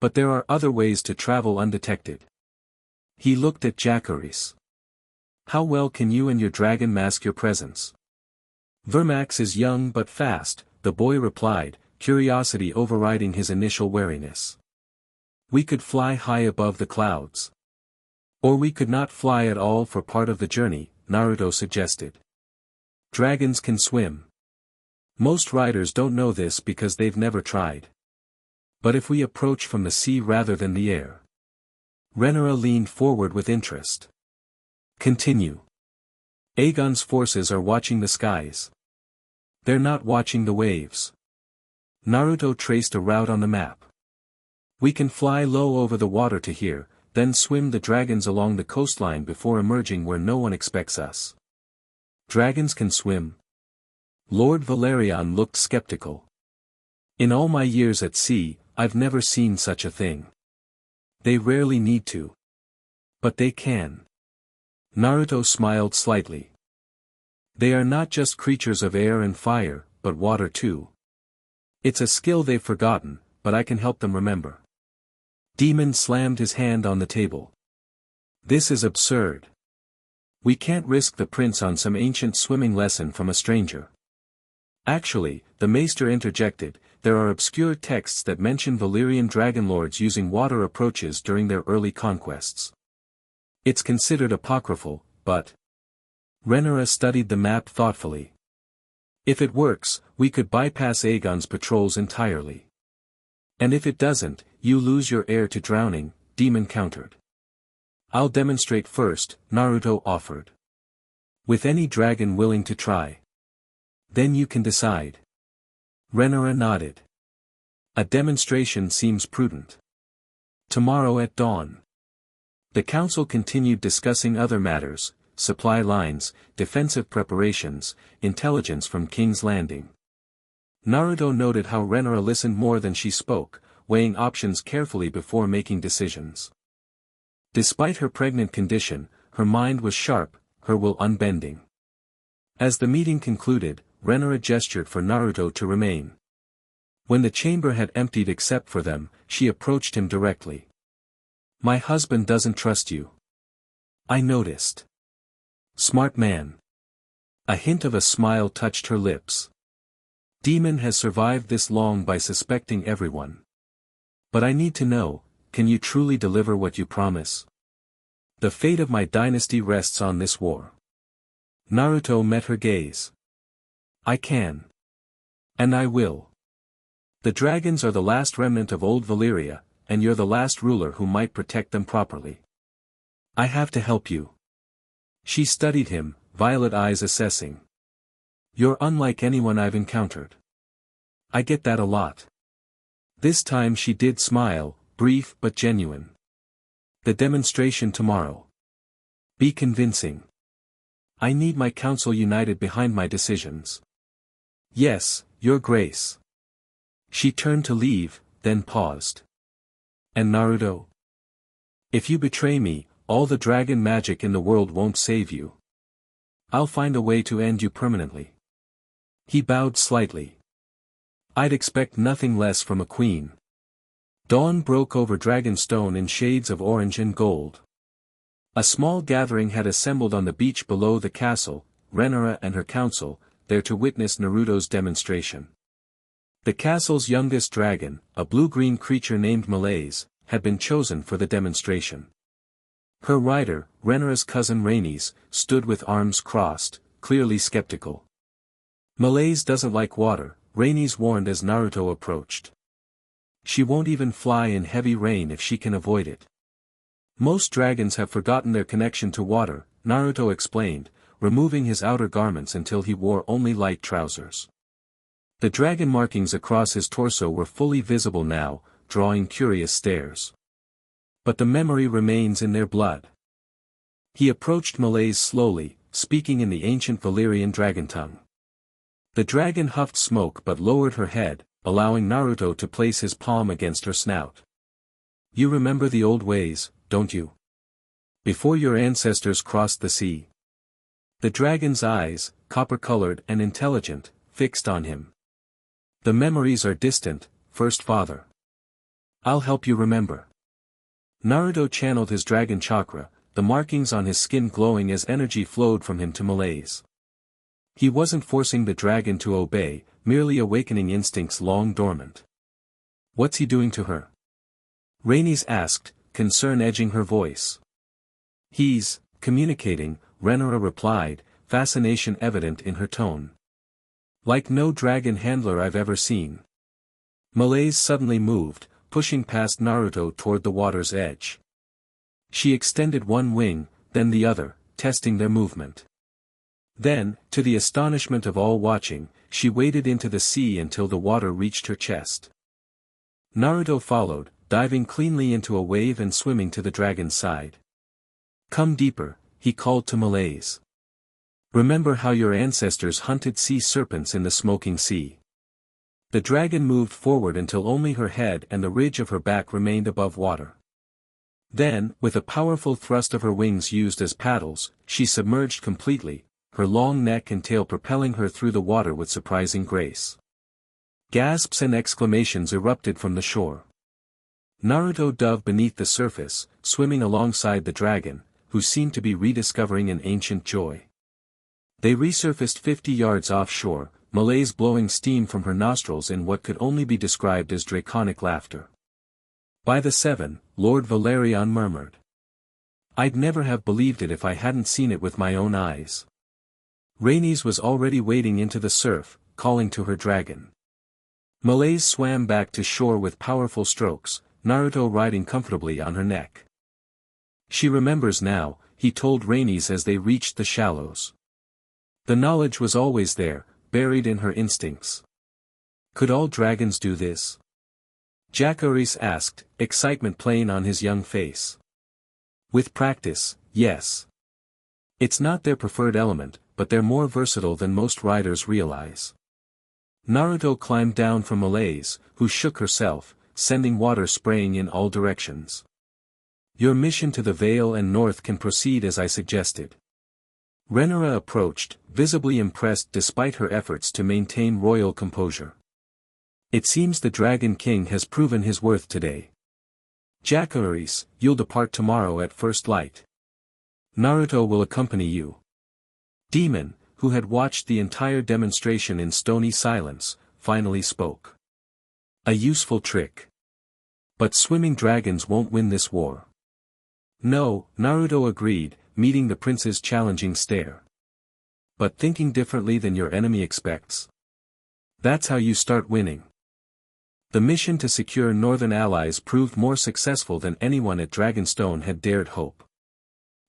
But there are other ways to travel undetected. He looked at Jacaerys. How well can you and your dragon mask your presence? Vermax is young but fast, the boy replied, curiosity overriding his initial wariness. We could fly high above the clouds. Or we could not fly at all for part of the journey, Naruto suggested. Dragons can swim. Most riders don't know this because they've never tried. But if we approach from the sea rather than the air? Rhaenyra leaned forward with interest. Continue. Aegon's forces are watching the skies. They're not watching the waves. Naruto traced a route on the map. We can fly low over the water to here, then swim the dragons along the coastline before emerging where no one expects us. Dragons can swim. Lord Valyrian looked skeptical. In all my years at sea, I've never seen such a thing. They rarely need to. But they can. Naruto smiled slightly. They are not just creatures of air and fire, but water too. It's a skill they've forgotten, but I can help them remember. Demon slammed his hand on the table. This is absurd. We can't risk the prince on some ancient swimming lesson from a stranger. Actually, the maester interjected, there are obscure texts that mention Valyrian dragonlords using water approaches during their early conquests. It's considered apocryphal, but... Rhaenyra studied the map thoughtfully. If it works, we could bypass Aegon's patrols entirely. And if it doesn't, you lose your heir to drowning, Demon countered. I'll demonstrate first, Naruto offered. With any dragon willing to try. Then you can decide. Rhaenyra nodded. A demonstration seems prudent. Tomorrow at dawn. The council continued discussing other matters, supply lines, defensive preparations, intelligence from King's Landing. Naruto noted how Rhaenyra listened more than she spoke, weighing options carefully before making decisions. Despite her pregnant condition, her mind was sharp, her will unbending. As the meeting concluded, Rhaenyra gestured for Naruto to remain. When the chamber had emptied except for them, she approached him directly. My husband doesn't trust you. I noticed. Smart man. A hint of a smile touched her lips. Demon has survived this long by suspecting everyone. But I need to know, can you truly deliver what you promise? The fate of my dynasty rests on this war. Naruto met her gaze. I can. And I will. The dragons are the last remnant of old Valyria, and you're the last ruler who might protect them properly. I have to help you. She studied him, violet eyes assessing. You're unlike anyone I've encountered. I get that a lot. This time she did smile, brief but genuine. The demonstration tomorrow. Be convincing. I need my council united behind my decisions. Yes, Your Grace. She turned to leave, then paused. And Naruto? If you betray me, all the dragon magic in the world won't save you. I'll find a way to end you permanently. He bowed slightly. I'd expect nothing less from a queen. Dawn broke over Dragonstone in shades of orange and gold. A small gathering had assembled on the beach below the castle, Rhaenyra and her council, there to witness Naruto's demonstration. The castle's youngest dragon, a blue-green creature named Malaise, had been chosen for the demonstration. Her rider, Rhaenyra's cousin Rhaenys, stood with arms crossed, clearly skeptical. Malaise doesn't like water, Rhaenys warned as Naruto approached. She won't even fly in heavy rain if she can avoid it. Most dragons have forgotten their connection to water, Naruto explained, removing his outer garments until he wore only light trousers. The dragon markings across his torso were fully visible now, drawing curious stares. But the memory remains in their blood. He approached Malaise slowly, speaking in the ancient Valyrian dragon tongue. The dragon huffed smoke but lowered her head, allowing Naruto to place his palm against her snout. You remember the old ways, don't you? Before your ancestors crossed the sea. The dragon's eyes, copper-colored and intelligent, fixed on him. The memories are distant, first father. I'll help you remember. Naruto channeled his dragon chakra, the markings on his skin glowing as energy flowed from him to Malaise. He wasn't forcing the dragon to obey, merely awakening instincts long dormant. What's he doing to her? Rhaenys asked, concern edging her voice. He's communicating, Rhaenyra replied, fascination evident in her tone. Like no dragon handler I've ever seen. Malaise suddenly moved, pushing past Naruto toward the water's edge. She extended one wing, then the other, testing their movement. Then, to the astonishment of all watching, she waded into the sea until the water reached her chest. Naruto followed, diving cleanly into a wave and swimming to the dragon's side. Come deeper, he called to Malaise. Remember how your ancestors hunted sea serpents in the smoking sea. The dragon moved forward until only her head and the ridge of her back remained above water. Then, with a powerful thrust of her wings used as paddles, she submerged completely, her long neck and tail propelling her through the water with surprising grace. Gasps and exclamations erupted from the shore. Naruto dove beneath the surface, swimming alongside the dragon, who seemed to be rediscovering an ancient joy. They resurfaced 50 yards offshore, Malaise blowing steam from her nostrils in what could only be described as draconic laughter. By the 7, Lord Valyrian murmured. I'd never have believed it if I hadn't seen it with my own eyes. Rhaenys was already wading into the surf, calling to her dragon. Malaise swam back to shore with powerful strokes, Naruto riding comfortably on her neck. She remembers now, he told Rhaenys as they reached the shallows. The knowledge was always there, buried in her instincts. Could all dragons do this? Jacaerys asked, excitement playing on his young face. With practice, yes. It's not their preferred element, but they're more versatile than most riders realize. Naruto climbed down from Malaise, who shook herself, sending water spraying in all directions. Your mission to the Vale and North can proceed as I suggested. Rhaenyra approached, visibly impressed despite her efforts to maintain royal composure. It seems the Dragon King has proven his worth today. Jacaerys, you'll depart tomorrow at first light. Naruto will accompany you. Demon, who had watched the entire demonstration in stony silence, finally spoke. A useful trick. But swimming dragons won't win this war. No, Naruto agreed, meeting the prince's challenging stare. But thinking differently than your enemy expects? That's how you start winning. The mission to secure northern allies proved more successful than anyone at Dragonstone had dared hope.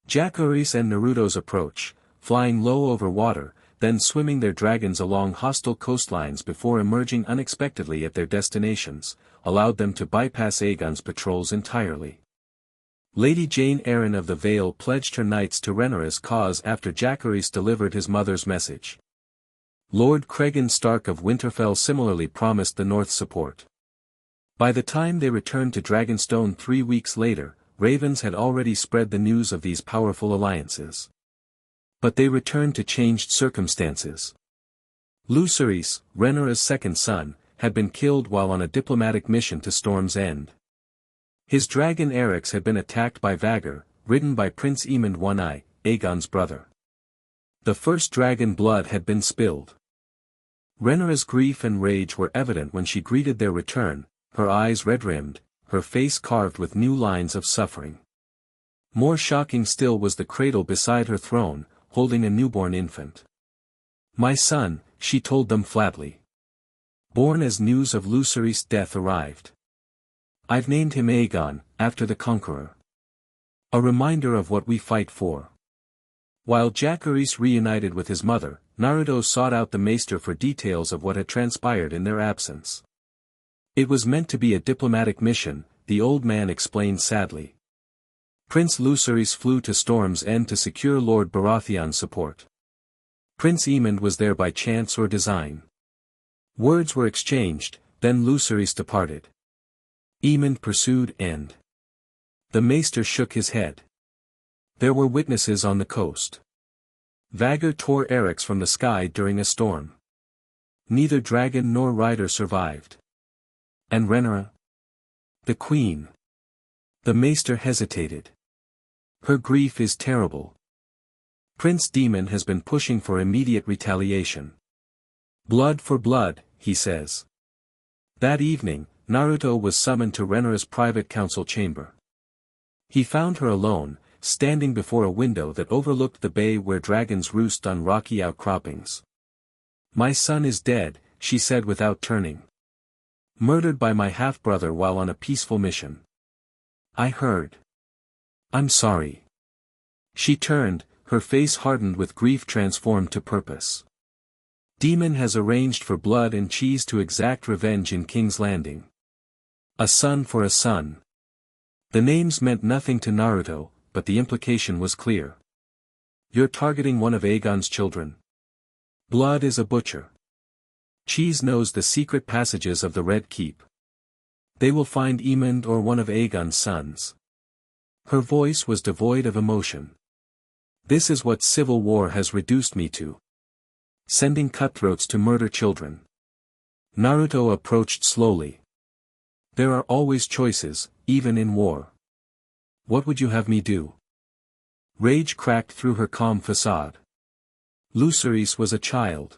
Jacaerys and Naruto's approach, flying low over water, then swimming their dragons along hostile coastlines before emerging unexpectedly at their destinations, allowed them to bypass Aegon's patrols entirely. Lady Jane Eyre of the Vale pledged her knights to Rhaenyra's cause after Jacaerys delivered his mother's message. Lord Cregan Stark of Winterfell similarly promised the North support. By the time they returned to Dragonstone 3 weeks later, ravens had already spread the news of these powerful alliances. But they returned to changed circumstances. Lucerys, Rhaenyra's second son, had been killed while on a diplomatic mission to Storm's End. His dragon Eryx had been attacked by Vhagar, ridden by Prince Aemond One-Eye, Aegon's brother. The first dragon blood had been spilled. Rhaenyra's grief and rage were evident when she greeted their return, her eyes red-rimmed, her face carved with new lines of suffering. More shocking still was the cradle beside her throne, holding a newborn infant. My son, she told them flatly. Born as news of Lucerys' death arrived. I've named him Aegon, after the Conqueror. A reminder of what we fight for. While Jacaerys reunited with his mother, Naruto sought out the maester for details of what had transpired in their absence. It was meant to be a diplomatic mission, the old man explained sadly. Prince Lucerys flew to Storm's End to secure Lord Baratheon's support. Prince Aemond was there by chance or design. Words were exchanged, then Lucerys departed. Aemond pursued and the maester shook his head. There were witnesses on the coast. Vhagar tore Eryx from the sky during a storm. Neither dragon nor rider survived. And Rhaenyra? The queen. The maester hesitated. Her grief is terrible. Prince Daemon has been pushing for immediate retaliation. Blood for blood, he says. That evening, Naruto was summoned to Rhaenyra's private council chamber. He found her alone, standing before a window that overlooked the bay where dragons roost on rocky outcroppings. My son is dead, she said without turning. Murdered by my half-brother while on a peaceful mission. I heard. I'm sorry. She turned, her face hardened with grief transformed to purpose. Daemon has arranged for blood and cheese to exact revenge in King's Landing. A son for a son. The names meant nothing to Naruto, but the implication was clear. You're targeting one of Aegon's children. Blood is a butcher. Cheese knows the secret passages of the Red Keep. They will find Aemond or one of Aegon's sons. Her voice was devoid of emotion. This is what civil war has reduced me to. Sending cutthroats to murder children. Naruto approached slowly. There are always choices, even in war. What would you have me do? Rage cracked through her calm facade. Lucerys was a child.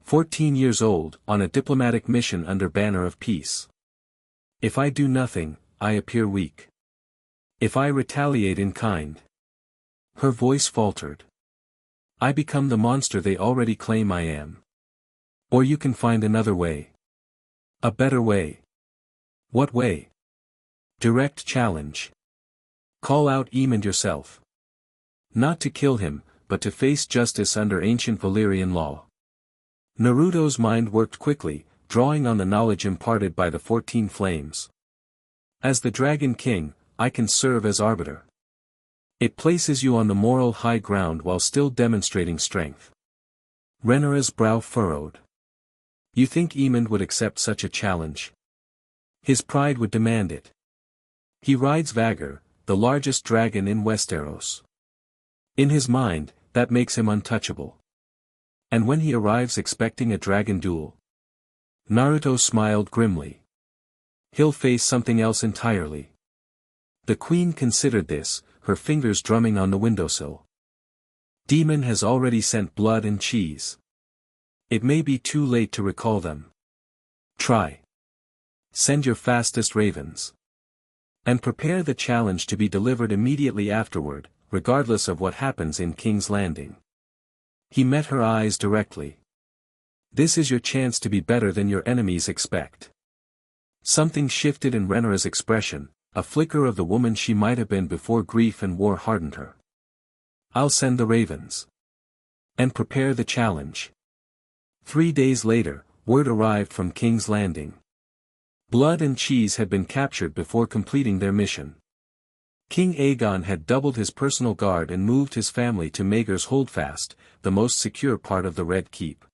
14 years old, on a diplomatic mission under banner of peace. If I do nothing, I appear weak. If I retaliate in kind. Her voice faltered. I become the monster they already claim I am. Or you can find another way. A better way. What way? Direct challenge. Call out Aemond yourself. Not to kill him, but to face justice under ancient Valyrian law. Naruto's mind worked quickly, drawing on the knowledge imparted by the 14 flames. As the Dragon King, I can serve as arbiter. It places you on the moral high ground while still demonstrating strength. Rhaenyra's brow furrowed. You think Aemond would accept such a challenge? His pride would demand it. He rides Vagar, the largest dragon in Westeros. In his mind, that makes him untouchable. And when he arrives expecting a dragon duel? Naruto smiled grimly. He'll face something else entirely. The queen considered this, her fingers drumming on the windowsill. Demon has already sent blood and cheese. It may be too late to recall them. Try. Send your fastest ravens. And prepare the challenge to be delivered immediately afterward, regardless of what happens in King's Landing. He met her eyes directly. This is your chance to be better than your enemies expect. Something shifted in Rhaenyra's expression, a flicker of the woman she might have been before grief and war hardened her. I'll send the ravens. And prepare the challenge. 3 days later, word arrived from King's Landing. Blood and cheese had been captured before completing their mission. King Aegon had doubled his personal guard and moved his family to Maegor's Holdfast, the most secure part of the Red Keep.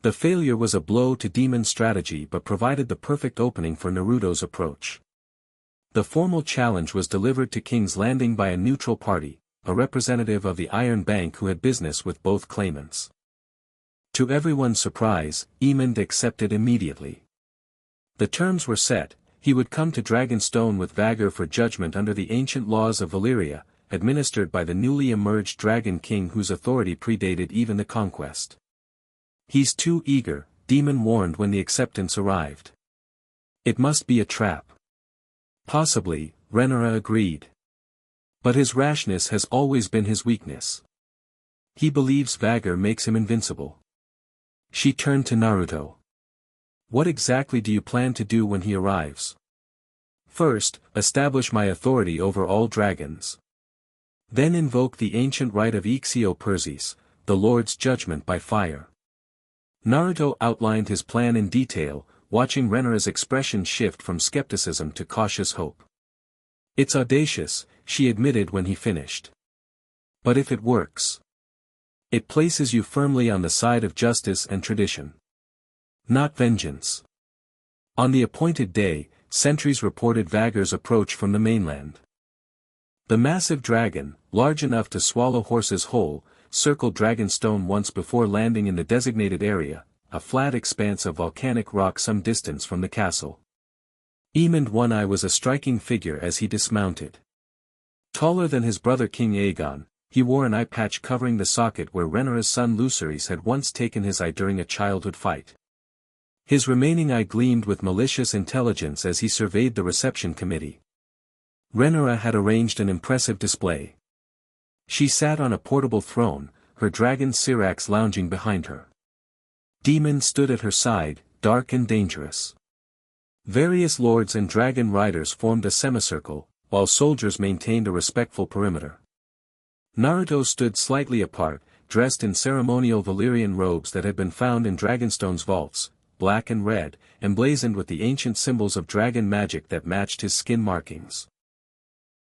The failure was a blow to Demon's strategy but provided the perfect opening for Naruto's approach. The formal challenge was delivered to King's Landing by a neutral party, a representative of the Iron Bank who had business with both claimants. To everyone's surprise, Aemond accepted immediately. The terms were set: he would come to Dragonstone with Vagar for judgment under the ancient laws of Valyria, administered by the newly emerged Dragon King whose authority predated even the conquest. He's too eager, Demon warned when the acceptance arrived. It must be a trap. Possibly, Rhaenyra agreed. But his rashness has always been his weakness. He believes Vagar makes him invincible. She turned to Naruto. What exactly do you plan to do when he arrives? First, establish my authority over all dragons. Then invoke the ancient right of Ixio-Perses, the Lord's judgment by fire. Naruto outlined his plan in detail, watching Rhaenyra's expression shift from skepticism to cautious hope. It's audacious, she admitted when he finished. But if it works, it places you firmly on the side of justice and tradition. Not vengeance. On the appointed day, sentries reported Vagar's approach from the mainland. The massive dragon, large enough to swallow horses whole, circled Dragonstone once before landing in the designated area, a flat expanse of volcanic rock some distance from the castle. Aemond One Eye was a striking figure as he dismounted. Taller than his brother King Aegon, he wore an eye patch covering the socket where Rhaenyra's son Lucerys had once taken his eye during a childhood fight. His remaining eye gleamed with malicious intelligence as he surveyed the reception committee. Rhaenyra had arranged an impressive display. She sat on a portable throne, her dragon Syrax lounging behind her. Demon stood at her side, dark and dangerous. Various lords and dragon riders formed a semicircle, while soldiers maintained a respectful perimeter. Naruto stood slightly apart, dressed in ceremonial Valyrian robes that had been found in Dragonstone's vaults, black and red, emblazoned with the ancient symbols of dragon magic that matched his skin markings.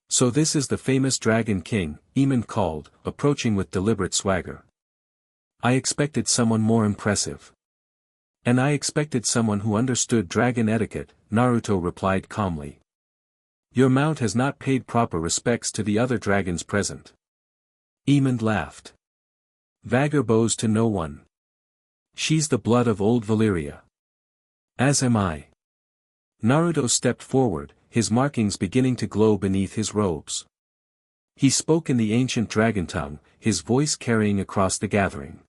So this is the famous Dragon King, Aemond called, approaching with deliberate swagger. I expected someone more impressive. And I expected someone who understood dragon etiquette, Naruto replied calmly. Your mount has not paid proper respects to the other dragons present. Aemond laughed. Vagar bows to no one. She's the blood of old Valyria. As am I. Naruto stepped forward, his markings beginning to glow beneath his robes. He spoke in the ancient dragon tongue, his voice carrying across the gathering.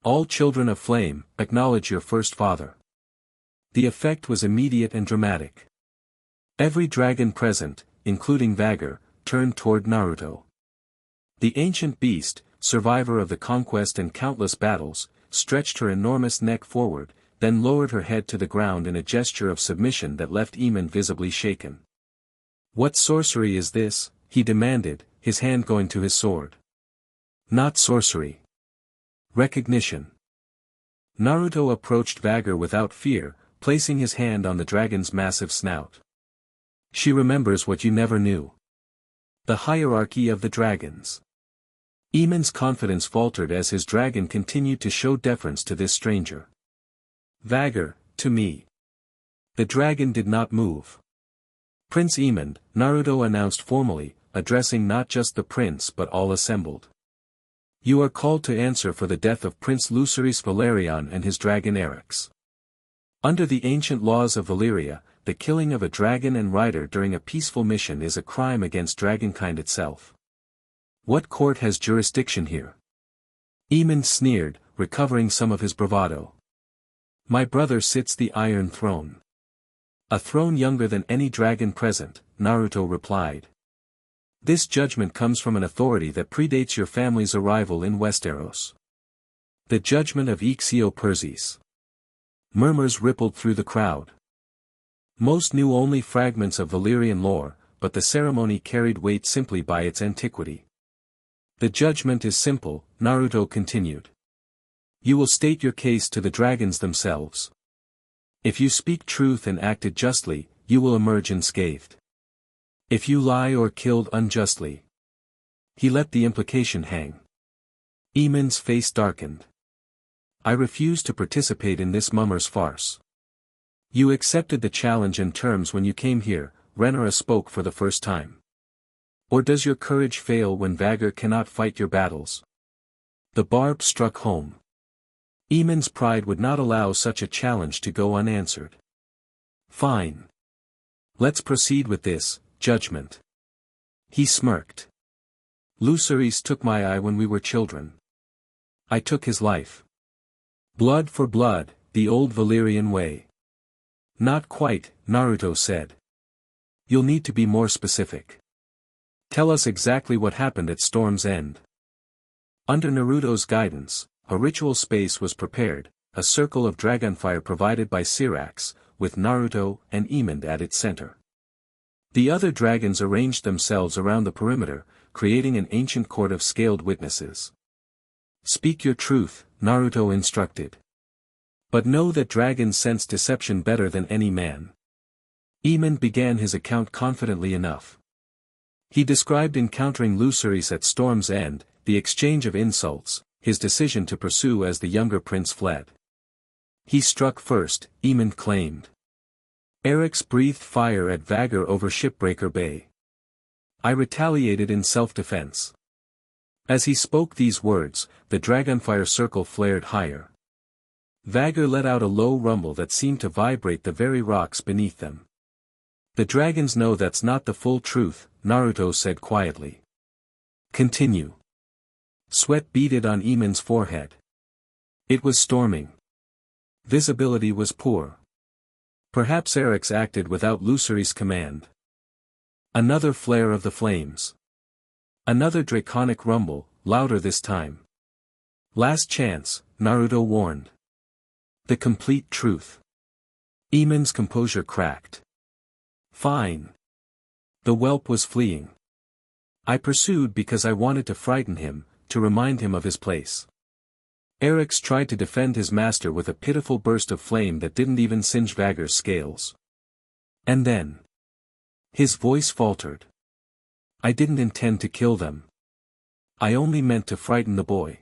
All children of flame, acknowledge your first father. The effect was immediate and dramatic. Every dragon present, including Vagar, turned toward Naruto. The ancient beast, survivor of the conquest and countless battles, stretched her enormous neck forward, then lowered her head to the ground in a gesture of submission that left Aemond visibly shaken. What sorcery is this? He demanded, his hand going to his sword. Not sorcery. Recognition. Naruto approached Vagar without fear, placing his hand on the dragon's massive snout. She remembers what you never knew. The hierarchy of the dragons. Eamon's confidence faltered as his dragon continued to show deference to this stranger. Vagar, to me. The dragon did not move. Prince Aemon, Naruto announced formally, addressing not just the prince but all assembled. You are called to answer for the death of Prince Lucerys Valyrian and his dragon Eryx. Under the ancient laws of Valyria, the killing of a dragon and rider during a peaceful mission is a crime against dragonkind itself. What court has jurisdiction here? Aemon sneered, recovering some of his bravado. My brother sits the Iron Throne. A throne younger than any dragon present, Naruto replied. This judgment comes from an authority that predates your family's arrival in Westeros. The judgment of Ixio Perses. Murmurs rippled through the crowd. Most knew only fragments of Valyrian lore, but the ceremony carried weight simply by its antiquity. The judgment is simple, Naruto continued. You will state your case to the dragons themselves. If you speak truth and acted justly, you will emerge unscathed. If you lie or killed unjustly. He let the implication hang. Aemon's face darkened. I refuse to participate in this mummer's farce. You accepted the challenge and terms when you came here, Rhaenyra spoke for the first time. Or does your courage fail when Vagar cannot fight your battles? The barb struck home. Aemon's pride would not allow such a challenge to go unanswered. Fine. Let's proceed with this judgment. He smirked. Lucerys took my eye when we were children. I took his life. Blood for blood, the old Valyrian way. Not quite, Naruto said. You'll need to be more specific. Tell us exactly what happened at Storm's End. Under Naruto's guidance, a ritual space was prepared, a circle of dragonfire provided by Syrax, with Naruto and Aemon at its center. The other dragons arranged themselves around the perimeter, creating an ancient court of scaled witnesses. Speak your truth, Naruto instructed. But know that dragons sense deception better than any man. Aemon began his account confidently enough. He described encountering Lucerys at Storm's End, the exchange of insults, his decision to pursue as the younger prince fled. He struck first, Aemon claimed. Eryx breathed fire at Vagar over Shipbreaker Bay. I retaliated in self-defense. As he spoke these words, the dragonfire circle flared higher. Vagar let out a low rumble that seemed to vibrate the very rocks beneath them. The dragons know that's not the full truth, Naruto said quietly. Continue. Sweat beaded on Aemon's forehead. It was storming. Visibility was poor. Perhaps Eryx acted without Lucerys' command. Another flare of the flames. Another draconic rumble, louder this time. Last chance, Naruto warned. The complete truth. Aemon's composure cracked. Fine. The whelp was fleeing. I pursued because I wanted to frighten him, to remind him of his place. Eryx tried to defend his master with a pitiful burst of flame that didn't even singe Vagar's scales. And then. His voice faltered. I didn't intend to kill them. I only meant to frighten the boy.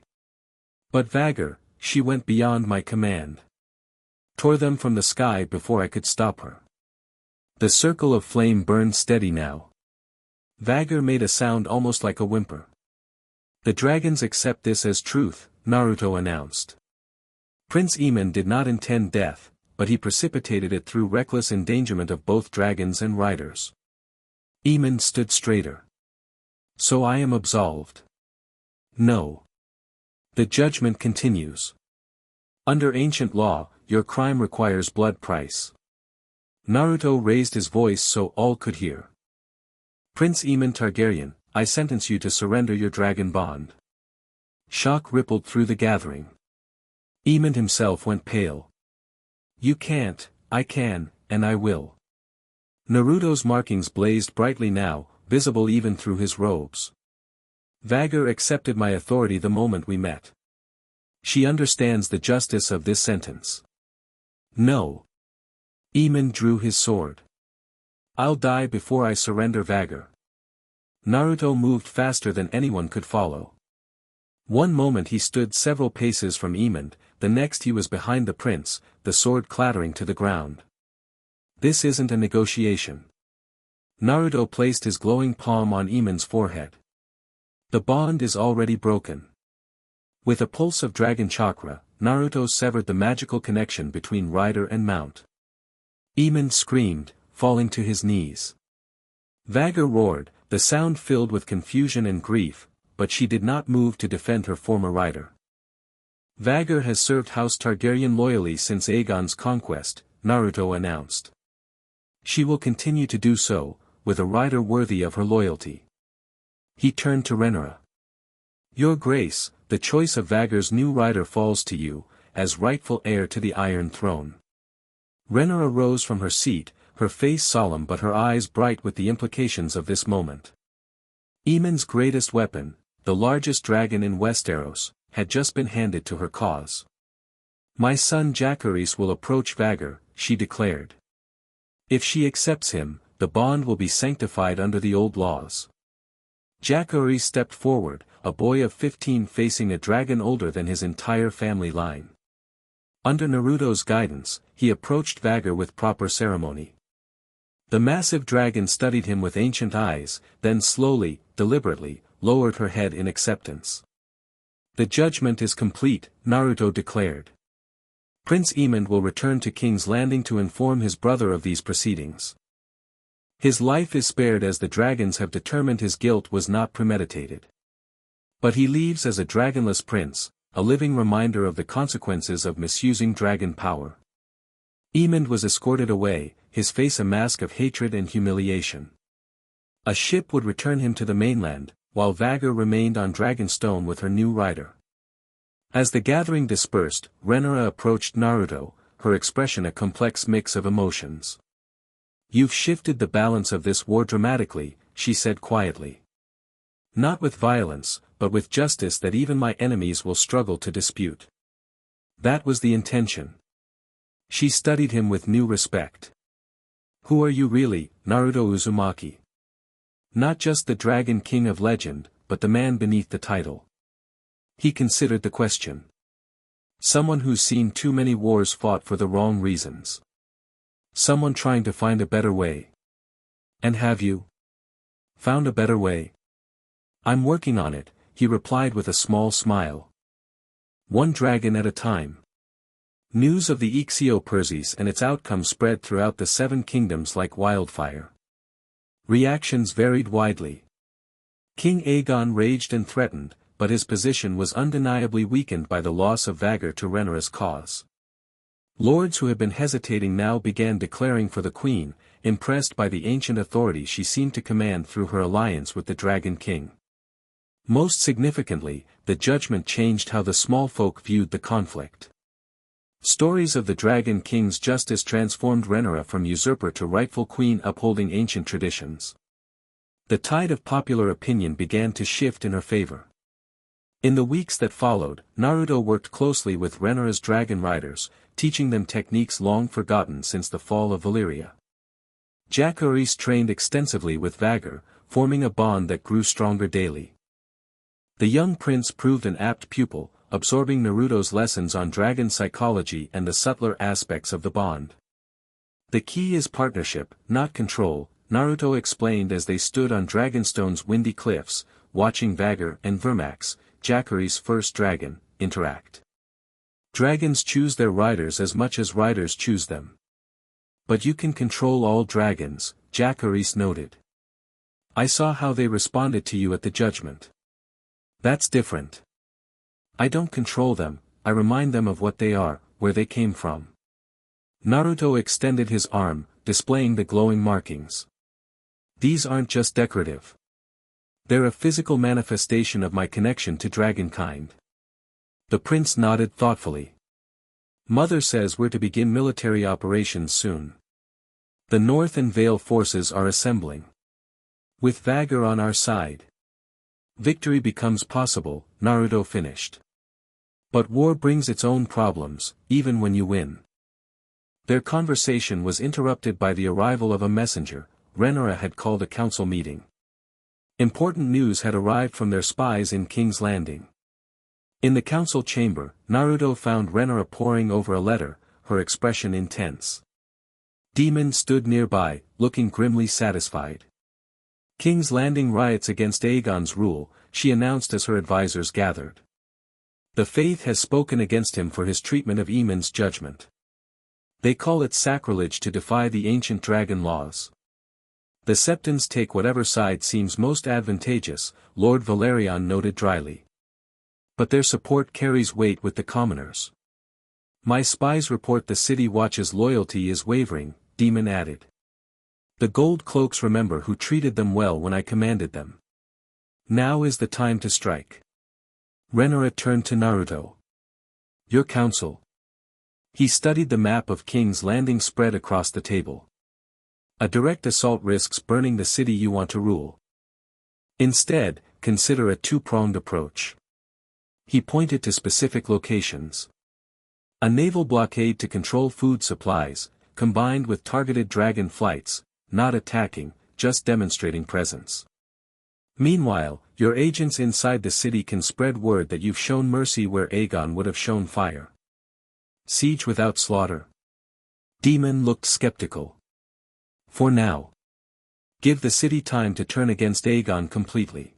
But Vagar, she went beyond my command. Tore them from the sky before I could stop her. The circle of flame burned steady now. Vagar made a sound almost like a whimper. The dragons accept this as truth, Naruto announced. Prince Aemon did not intend death, but he precipitated it through reckless endangerment of both dragons and riders. Aemon stood straighter. So I am absolved. No. The judgment continues. Under ancient law, your crime requires blood price. Naruto raised his voice so all could hear. Prince Aemon Targaryen, I sentence you to surrender your dragon bond. Shock rippled through the gathering. Aemon himself went pale. You can't, I can, and I will. Naruto's markings blazed brightly now, visible even through his robes. Vagar accepted my authority the moment we met. She understands the justice of this sentence. No. Aemon drew his sword. I'll die before I surrender Vagar. Naruto moved faster than anyone could follow. One moment he stood several paces from Aemon, the next he was behind the prince, the sword clattering to the ground. This isn't a negotiation. Naruto placed his glowing palm on Aemon's forehead. The bond is already broken. With a pulse of dragon chakra, Naruto severed the magical connection between rider and mount. Aemon screamed, falling to his knees. Vagar roared, the sound filled with confusion and grief, but she did not move to defend her former rider. Vagar has served House Targaryen loyally since Aegon's conquest, Naruto announced. She will continue to do so, with a rider worthy of her loyalty. He turned to Rhaenyra. Your Grace, the choice of Vagar's new rider falls to you, as rightful heir to the Iron Throne. Rhaenyra rose from her seat, her face solemn but her eyes bright with the implications of this moment. Aemon's greatest weapon, the largest dragon in Westeros, had just been handed to her cause. My son Jacaerys will approach Vagar, she declared. If she accepts him, the bond will be sanctified under the old laws. Jacaerys stepped forward, a boy of 15 facing a dragon older than his entire family line. Under Naruto's guidance, he approached Vagar with proper ceremony. The massive dragon studied him with ancient eyes, then slowly, deliberately, lowered her head in acceptance. The judgment is complete, Naruto declared. Prince Aemon will return to King's Landing to inform his brother of these proceedings. His life is spared as the dragons have determined his guilt was not premeditated. But he leaves as a dragonless prince, a living reminder of the consequences of misusing dragon power. Aemon was escorted away, his face a mask of hatred and humiliation. A ship would return him to the mainland, while Vagar remained on Dragonstone with her new rider. As the gathering dispersed, Rhaenyra approached Naruto, her expression a complex mix of emotions. You've shifted the balance of this war dramatically, she said quietly. Not with violence, but with justice that even my enemies will struggle to dispute. That was the intention. She studied him with new respect. Who are you really, Naruto Uzumaki? Not just the Dragon King of legend, but the man beneath the title. He considered the question. Someone who's seen too many wars fought for the wrong reasons. Someone trying to find a better way. And have you found a better way? I'm working on it, he replied with a small smile. One dragon at a time. News of the Ixiopurses and its outcome spread throughout the 7 kingdoms like wildfire. Reactions varied widely. King Aegon raged and threatened, but his position was undeniably weakened by the loss of Vagar to Rhaenyra's cause. Lords who had been hesitating now began declaring for the queen, impressed by the ancient authority she seemed to command through her alliance with the Dragon King. Most significantly, the judgment changed how the small folk viewed the conflict. Stories of the Dragon King's justice transformed Rhaenyra from usurper to rightful queen upholding ancient traditions. The tide of popular opinion began to shift in her favor. In the weeks that followed, Naruto worked closely with Rhaenyra's dragon riders, teaching them techniques long forgotten since the fall of Valyria. Jacaerys trained extensively with Vagar, forming a bond that grew stronger daily. The young prince proved an apt pupil, absorbing Naruto's lessons on dragon psychology and the subtler aspects of the bond. The key is partnership, not control, Naruto explained as they stood on Dragonstone's windy cliffs, watching Vagar and Vermax, Jacaerys' first dragon, interact. Dragons choose their riders as much as riders choose them. But you can control all dragons, Jacaerys noted. I saw how they responded to you at the judgment. That's different. I don't control them, I remind them of what they are, where they came from. Naruto extended his arm, displaying the glowing markings. These aren't just decorative. They're a physical manifestation of my connection to dragonkind. The prince nodded thoughtfully. Mother says we're to begin military operations soon. The North and Vale forces are assembling. With Vagar on our side. Victory becomes possible, Naruto finished. But war brings its own problems, even when you win. Their conversation was interrupted by the arrival of a messenger. Rhaenyra had called a council meeting. Important news had arrived from their spies in King's Landing. In the council chamber, Naruto found Rhaenyra poring over a letter, her expression intense. Daemon stood nearby, looking grimly satisfied. King's Landing riots against Aegon's rule, she announced as her advisors gathered. The Faith has spoken against him for his treatment of Aemon's judgment. They call it sacrilege to defy the ancient dragon laws. The Septons take whatever side seems most advantageous, Lord Valyrian noted dryly. But their support carries weight with the commoners. My spies report the City Watch's loyalty is wavering, Daemon added. The gold cloaks remember who treated them well when I commanded them. Now is the time to strike. Rhaenyra turned to Naruto. Your counsel. He studied the map of King's Landing spread across the table. A direct assault risks burning the city you want to rule. Instead, consider a two-pronged approach. He pointed to specific locations. A naval blockade to control food supplies, combined with targeted dragon flights, not attacking, just demonstrating presence. Meanwhile, your agents inside the city can spread word that you've shown mercy where Aegon would have shown fire. Siege without slaughter. Daemon looked skeptical. For now. Give the city time to turn against Aegon completely.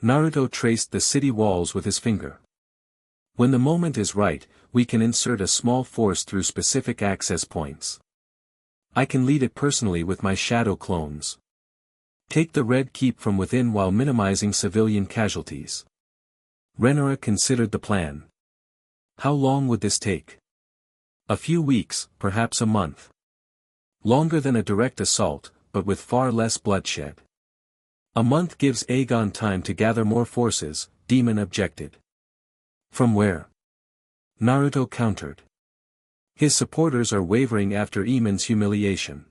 Naruto traced the city walls with his finger. When the moment is right, we can insert a small force through specific access points. I can lead it personally with my shadow clones. Take the Red Keep from within while minimizing civilian casualties. Rhaenyra considered the plan. How long would this take? A few weeks, perhaps a month. Longer than a direct assault, but with far less bloodshed. A month gives Aegon time to gather more forces, Daemon objected. From where? Naruto countered. His supporters are wavering after Aemon's humiliation.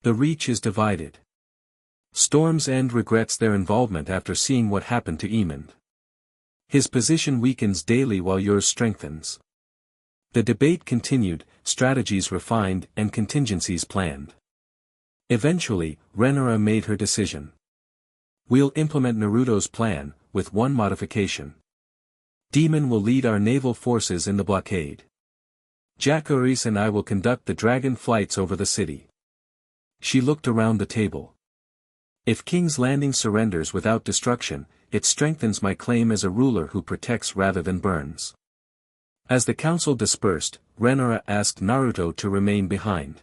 The Reach is divided. Storm's End regrets their involvement after seeing what happened to Aemon. His position weakens daily while yours strengthens. The debate continued, strategies refined and contingencies planned. Eventually, Rhaenyra made her decision. We'll implement Naruto's plan, with one modification. Daemon will lead our naval forces in the blockade. Jacaerys and I will conduct the dragon flights over the city. She looked around the table. If King's Landing surrenders without destruction, it strengthens my claim as a ruler who protects rather than burns. As the council dispersed, Rhaenyra asked Naruto to remain behind.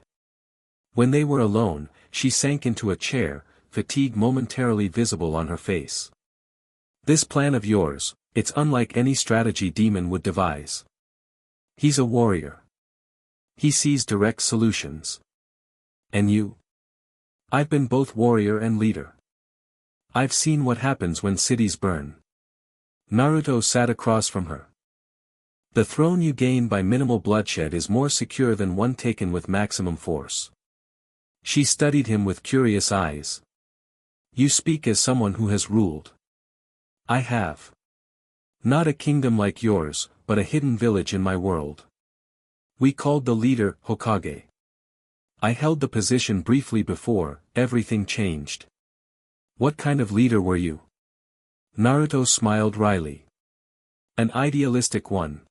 When they were alone, she sank into a chair, fatigue momentarily visible on her face. This plan of yours, it's unlike any strategy Daemon would devise. He's a warrior. He sees direct solutions. And you? I've been both warrior and leader. I've seen what happens when cities burn. Naruto sat across from her. The throne you gain by minimal bloodshed is more secure than one taken with maximum force. She studied him with curious eyes. You speak as someone who has ruled. I have. Not a kingdom like yours, but a hidden village in my world. We called the leader Hokage. I held the position briefly before everything changed. What kind of leader were you? Naruto smiled wryly. An idealistic one.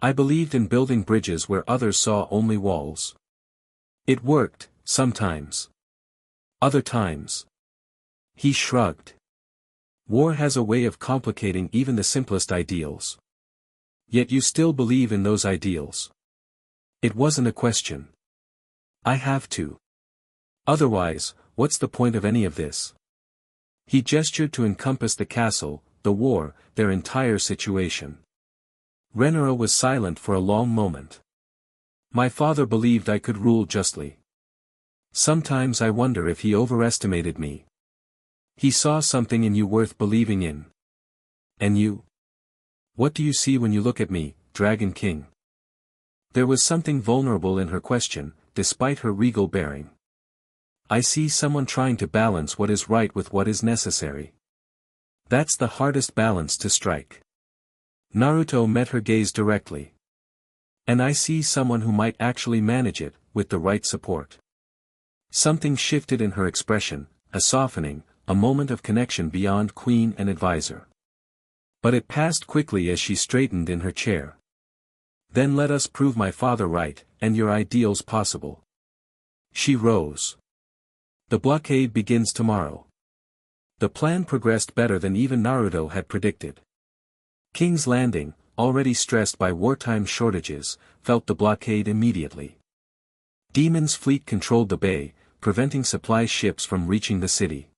I believed in building bridges where others saw only walls. It worked, sometimes. Other times. He shrugged. War has a way of complicating even the simplest ideals. Yet you still believe in those ideals. It wasn't a question. I have to. Otherwise, what's the point of any of this? He gestured to encompass the castle, the war, their entire situation. Rhaenyra was silent for a long moment. My father believed I could rule justly. Sometimes I wonder if he overestimated me. He saw something in you worth believing in. And you? What do you see when you look at me, Dragon King? There was something vulnerable in her question, despite her regal bearing. I see someone trying to balance what is right with what is necessary. That's the hardest balance to strike. Naruto met her gaze directly. And I see someone who might actually manage it, with the right support. Something shifted in her expression, a softening, a moment of connection beyond queen and advisor. But it passed quickly as she straightened in her chair. Then let us prove my father right, and your ideals possible. She rose. The blockade begins tomorrow. The plan progressed better than even Naruto had predicted. King's Landing, already stressed by wartime shortages, felt the blockade immediately. Demon's fleet controlled the bay, preventing supply ships from reaching the city.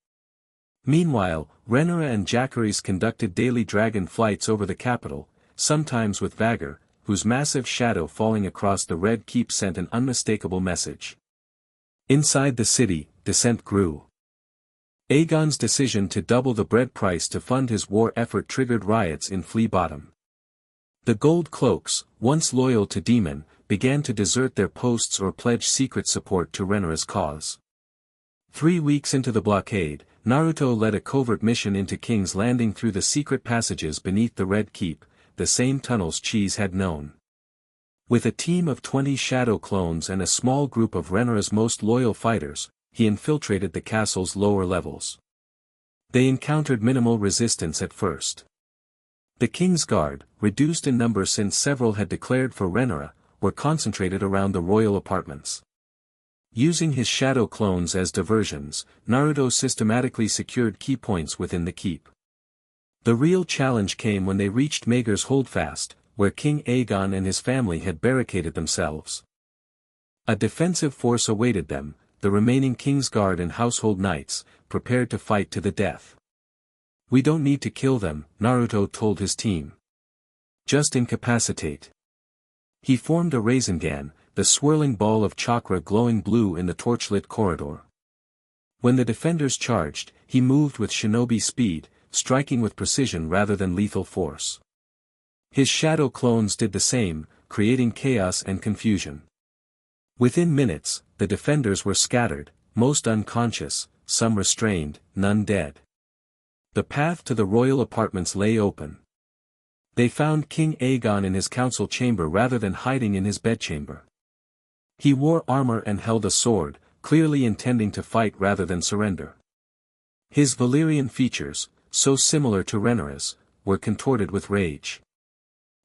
Meanwhile, Rhaenyra and Jacaerys conducted daily dragon flights over the capital, sometimes with Vhagar, whose massive shadow falling across the Red Keep sent an unmistakable message. Inside the city, dissent grew. Aegon's decision to double the bread price to fund his war effort triggered riots in Flea Bottom. The Gold Cloaks, once loyal to Daemon, began to desert their posts or pledge secret support to Rhaenyra's cause. 3 weeks into the blockade, Naruto led a covert mission into King's Landing through the secret passages beneath the Red Keep, the same tunnels Cheese had known. With a team of 20 shadow clones and a small group of Rhaenyra's most loyal fighters, he infiltrated the castle's lower levels. They encountered minimal resistance at first. The King's Guard, reduced in number since several had declared for Rhaenyra, were concentrated around the royal apartments. Using his shadow clones as diversions, Naruto systematically secured key points within the keep. The real challenge came when they reached Maegor's Holdfast, where King Aegon and his family had barricaded themselves. A defensive force awaited them, the remaining King's Guard and household knights, prepared to fight to the death. "We don't need to kill them," Naruto told his team. "Just incapacitate." He formed a Rasengan, the swirling ball of chakra glowing blue in the torchlit corridor. When the defenders charged, he moved with shinobi speed, striking with precision rather than lethal force. His shadow clones did the same, creating chaos and confusion. Within minutes, the defenders were scattered, most unconscious, some restrained, none dead. The path to the royal apartments lay open. They found King Aegon in his council chamber rather than hiding in his bedchamber. He wore armor and held a sword, clearly intending to fight rather than surrender. His Valyrian features, so similar to Rhaenyra's, were contorted with rage.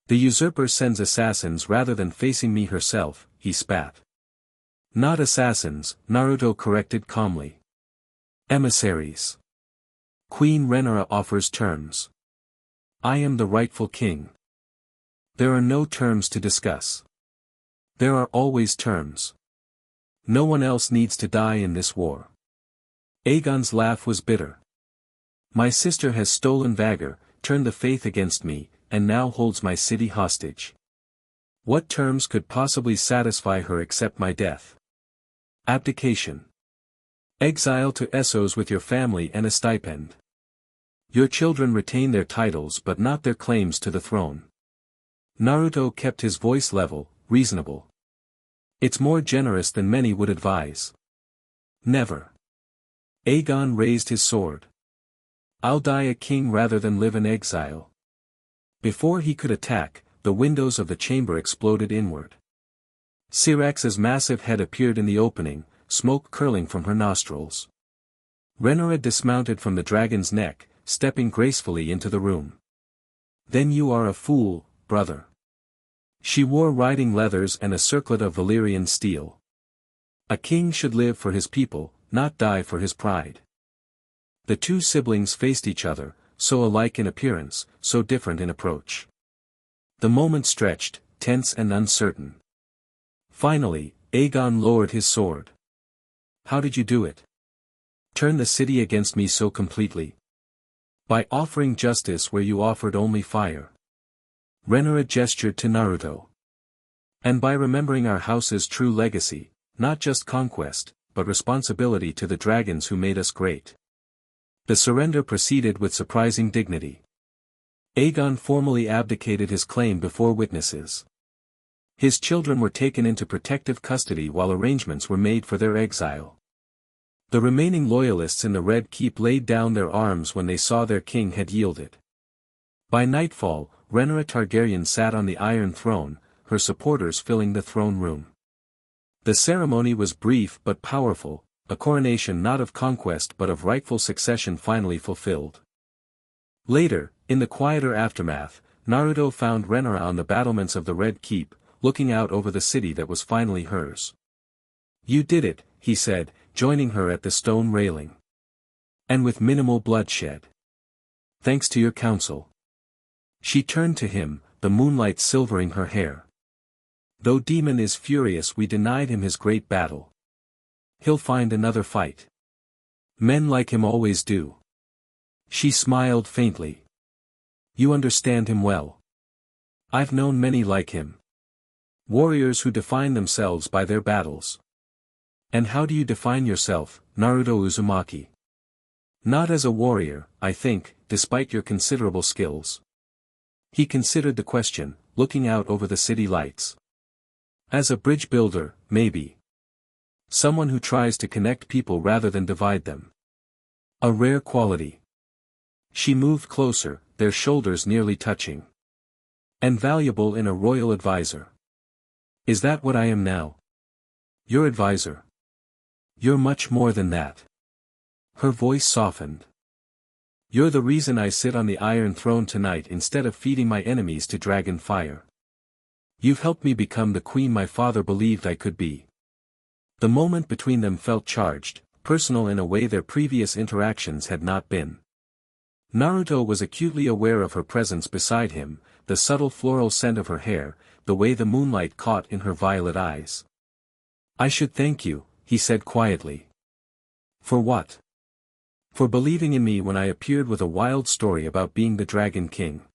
"The usurper sends assassins rather than facing me herself," he spat. "Not assassins," Naruto corrected calmly. "Emissaries. Queen Rhaenyra offers terms. I am the rightful king. There are no terms to discuss. There are always terms. No one else needs to die in this war." Aegon's laugh was bitter. "My sister has stolen Vhagar, turned the faith against me, and now holds my city hostage. What terms could possibly satisfy her except my death? Abdication. Exile to Essos with your family and a stipend. Your children retain their titles but not their claims to the throne." Naruto kept his voice level, reasonable. "It's more generous than many would advise." "Never." Aegon raised his sword. "I'll die a king rather than live in exile." Before he could attack, the windows of the chamber exploded inward. Syrax's massive head appeared in the opening, smoke curling from her nostrils. Rhaenyra dismounted from the dragon's neck, stepping gracefully into the room. "Then you are a fool, brother." She wore riding leathers and a circlet of Valyrian steel. A king should live for his people, not die for his pride. The two siblings faced each other, so alike in appearance, so different in approach. The moment stretched, tense and uncertain. Finally, Aegon lowered his sword. "How did you do it? Turn the city against me so completely?" "By offering justice where you offered only fire." Rhaenyra gestured to Naruto. "And by remembering our house's true legacy, not just conquest, but responsibility to the dragons who made us great." The surrender proceeded with surprising dignity. Aegon formally abdicated his claim before witnesses. His children were taken into protective custody while arrangements were made for their exile. The remaining loyalists in the Red Keep laid down their arms when they saw their king had yielded. By nightfall, Rhaenyra Targaryen sat on the Iron Throne, her supporters filling the throne room. The ceremony was brief but powerful, a coronation not of conquest but of rightful succession finally fulfilled. Later, in the quieter aftermath, Naruto found Rhaenyra on the battlements of the Red Keep, looking out over the city that was finally hers. "You did it," he said, joining her at the stone railing. "And with minimal bloodshed. Thanks to your counsel." She turned to him, the moonlight silvering her hair. "Though Demon is furious, we denied him his great battle. He'll find another fight. Men like him always do." She smiled faintly. "You understand him well. I've known many like him. Warriors who define themselves by their battles." "And how do you define yourself, Naruto Uzumaki?" "Not as a warrior, I think, despite your considerable skills." He considered the question, looking out over the city lights. "As a bridge builder, maybe. Someone who tries to connect people rather than divide them. A rare quality." She moved closer, their shoulders nearly touching. "And valuable in a royal advisor." "Is that what I am now?" "Your advisor." "You're much more than that." Her voice softened. "You're the reason I sit on the Iron Throne tonight instead of feeding my enemies to dragon fire. You've helped me become the queen my father believed I could be." The moment between them felt charged, personal in a way their previous interactions had not been. Naruto was acutely aware of her presence beside him, the subtle floral scent of her hair, the way the moonlight caught in her violet eyes. "I should thank you," he said quietly. "For what?" "For believing in me when I appeared with a wild story about being the Dragon King.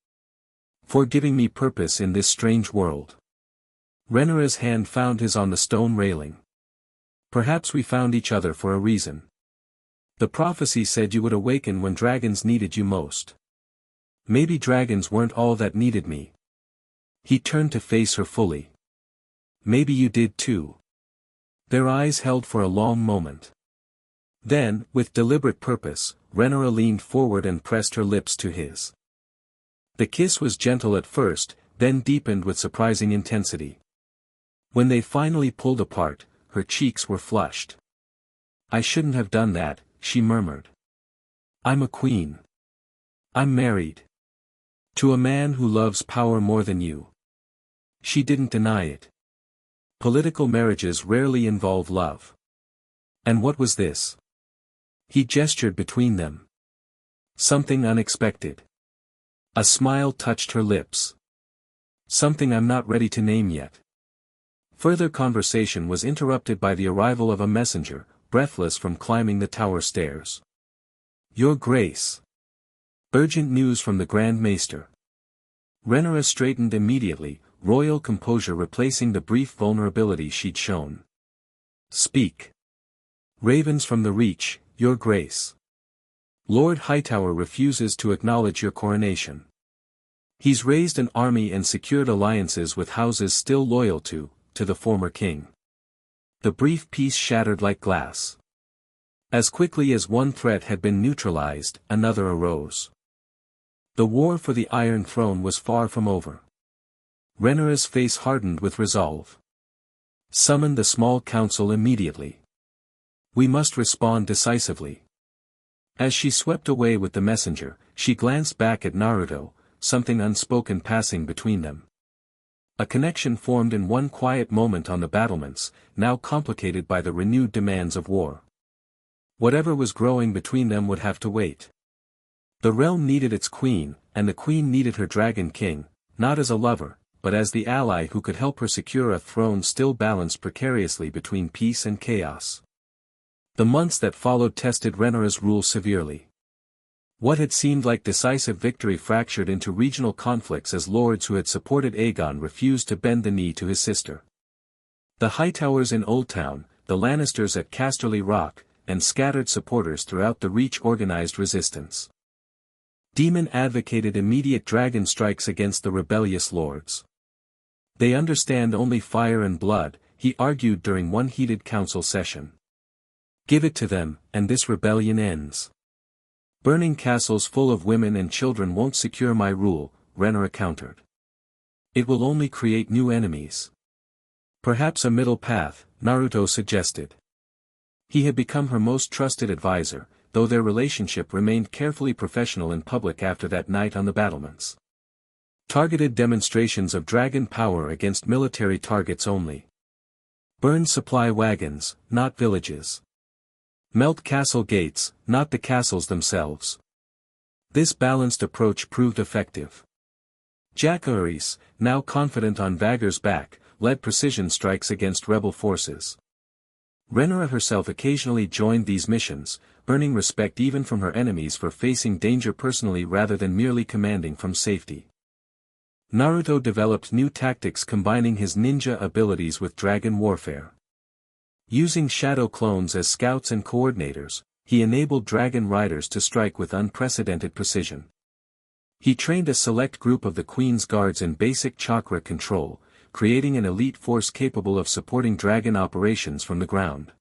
For giving me purpose in this strange world." Rhaenyra's hand found his on the stone railing. "Perhaps we found each other for a reason. The prophecy said you would awaken when dragons needed you most. Maybe dragons weren't all that needed me." He turned to face her fully. "Maybe you did too." Their eyes held for a long moment. Then, with deliberate purpose, Rhaenyra leaned forward and pressed her lips to his. The kiss was gentle at first, then deepened with surprising intensity. When they finally pulled apart, her cheeks were flushed. "I shouldn't have done that," she murmured. "I'm a queen. I'm married. To a man who loves power more than you." She didn't deny it. Political marriages rarely involve love. And what was this? He gestured between them. "Something unexpected." A smile touched her lips. "Something I'm not ready to name yet." Further conversation was interrupted by the arrival of a messenger, breathless from climbing the tower stairs. "Your Grace. Urgent news from the Grand Maester." Rhaenyra straightened immediately, royal composure replacing the brief vulnerability she'd shown. "Speak." "Ravens from the Reach, Your Grace. Lord Hightower refuses to acknowledge your coronation. He's raised an army and secured alliances with houses still loyal to the former king." The brief peace shattered like glass. As quickly as one threat had been neutralized, another arose. The war for the Iron Throne was far from over. Rhaenyra's face hardened with resolve. "Summon the small council immediately. We must respond decisively." As she swept away with the messenger, she glanced back at Naruto, something unspoken passing between them. A connection formed in one quiet moment on the battlements, now complicated by the renewed demands of war. Whatever was growing between them would have to wait. The realm needed its queen, and the queen needed her Dragon King, not as a lover, but as the ally who could help her secure a throne still balanced precariously between peace and chaos. The months that followed tested Rhaenyra's rule severely. What had seemed like decisive victory fractured into regional conflicts as lords who had supported Aegon refused to bend the knee to his sister. The Hightowers in Old Town, the Lannisters at Casterly Rock, and scattered supporters throughout the Reach organized resistance. Daemon advocated immediate dragon strikes against the rebellious lords. "They understand only fire and blood," he argued during one heated council session. Give it to them, and this rebellion ends. Burning castles full of women and children won't secure my rule, Rhaenyra countered. It will only create new enemies. Perhaps a middle path, Naruto suggested. He had become her most trusted advisor, though their relationship remained carefully professional in public after that night on the battlements. Targeted demonstrations of dragon power against military targets only. Burn supply wagons, not villages. Melt castle gates, not the castles themselves. This balanced approach proved effective. Daenerys, now confident on Vagar's back, led precision strikes against rebel forces. Rhaenyra herself occasionally joined these missions, earning respect even from her enemies for facing danger personally rather than merely commanding from safety. Naruto developed new tactics combining his ninja abilities with dragon warfare. Using shadow clones as scouts and coordinators, he enabled dragon riders to strike with unprecedented precision. He trained a select group of the Queen's guards in basic chakra control, creating an elite force capable of supporting dragon operations from the ground.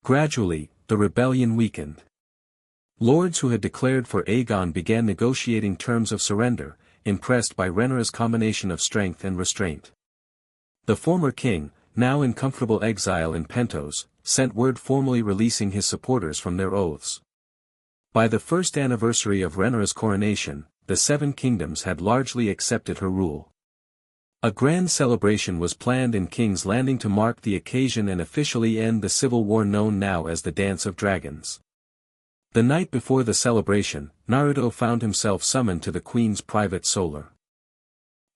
Gradually, the rebellion weakened. Lords who had declared for Aegon began negotiating terms of surrender, impressed by Rhaenyra's combination of strength and restraint. The former king, now in comfortable exile in Pentos, sent word formally releasing his supporters from their oaths. By the first anniversary of Rhaenyra's coronation, the Seven Kingdoms had largely accepted her rule. A grand celebration was planned in King's Landing to mark the occasion and officially end the civil war known now as the Dance of Dragons. The night before the celebration, Naruto found himself summoned to the Queen's private solar.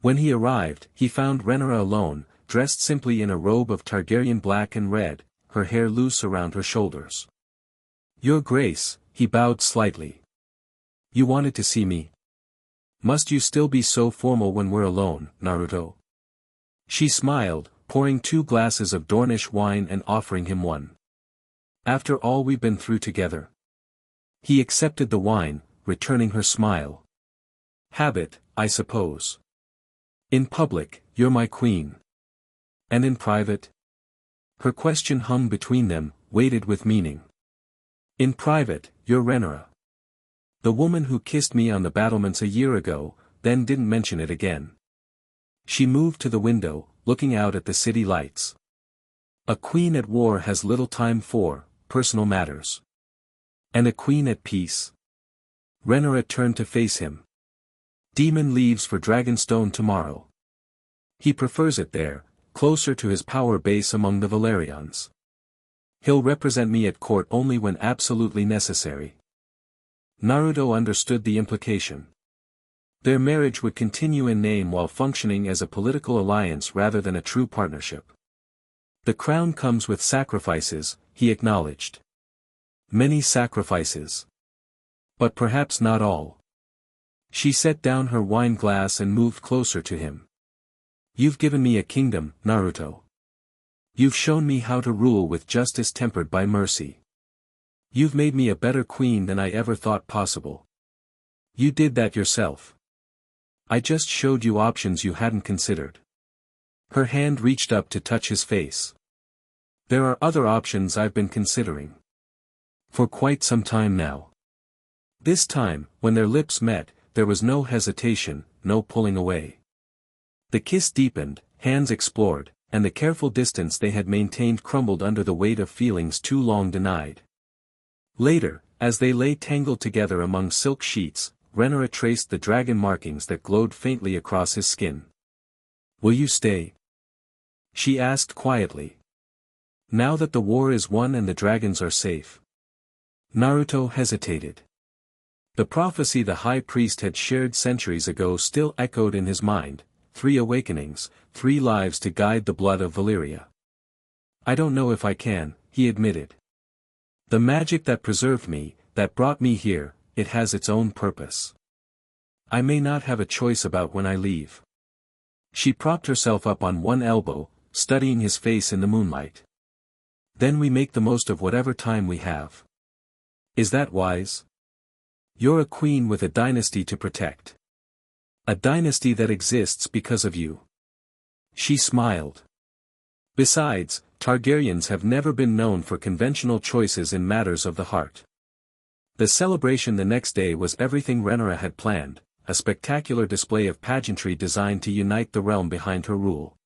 When he arrived, he found Rhaenyra alone, dressed simply in a robe of Targaryen black and red, her hair loose around her shoulders. "Your Grace," he bowed slightly. "You wanted to see me? Must you still be so formal when we're alone, Naruto?" She smiled, pouring 2 glasses of Dornish wine and offering him one. "After all we've been through together." He accepted the wine, returning her smile. "Habit, I suppose. In public, you're my queen. And in private?" Her question hung between them, weighted with meaning. "In private, you're Rhaenyra. The woman who kissed me on the battlements a year ago, then didn't mention it again." She moved to the window, looking out at the city lights. A queen at war has little time for personal matters. And a queen at peace? Rhaenyra turned to face him. "Demon leaves for Dragonstone tomorrow. He prefers it there, closer to his power base among the Valyrians. He'll represent me at court only when absolutely necessary." Naruto understood the implication. Their marriage would continue in name while functioning as a political alliance rather than a true partnership. "The crown comes with sacrifices," he acknowledged. "Many sacrifices. But perhaps not all." She set down her wine glass and moved closer to him. "You've given me a kingdom, Naruto. You've shown me how to rule with justice tempered by mercy. You've made me a better queen than I ever thought possible. You did that yourself. I just showed you options you hadn't considered." Her hand reached up to touch his face. "There are other options I've been considering. For quite some time now." This time, when their lips met, there was no hesitation, no pulling away. The kiss deepened, hands explored, and the careful distance they had maintained crumbled under the weight of feelings too long denied. Later, as they lay tangled together among silk sheets, Rhaenyra traced the dragon markings that glowed faintly across his skin. "Will you stay?" she asked quietly. "Now that the war is won and the dragons are safe." Naruto hesitated. The prophecy the high priest had shared centuries ago still echoed in his mind: 3 awakenings, 3 lives to guide the blood of Valyria. "I don't know if I can," he admitted. "The magic that preserved me, that brought me here, it has its own purpose. I may not have a choice about when I leave." She propped herself up on one elbow, studying his face in the moonlight. "Then we make the most of whatever time we have. Is that wise? You're a queen with a dynasty to protect. A dynasty that exists because of you." She smiled. "Besides, Targaryens have never been known for conventional choices in matters of the heart. The celebration the next day was everything Rhaenyra had planned, a spectacular display of pageantry designed to unite the realm behind her rule.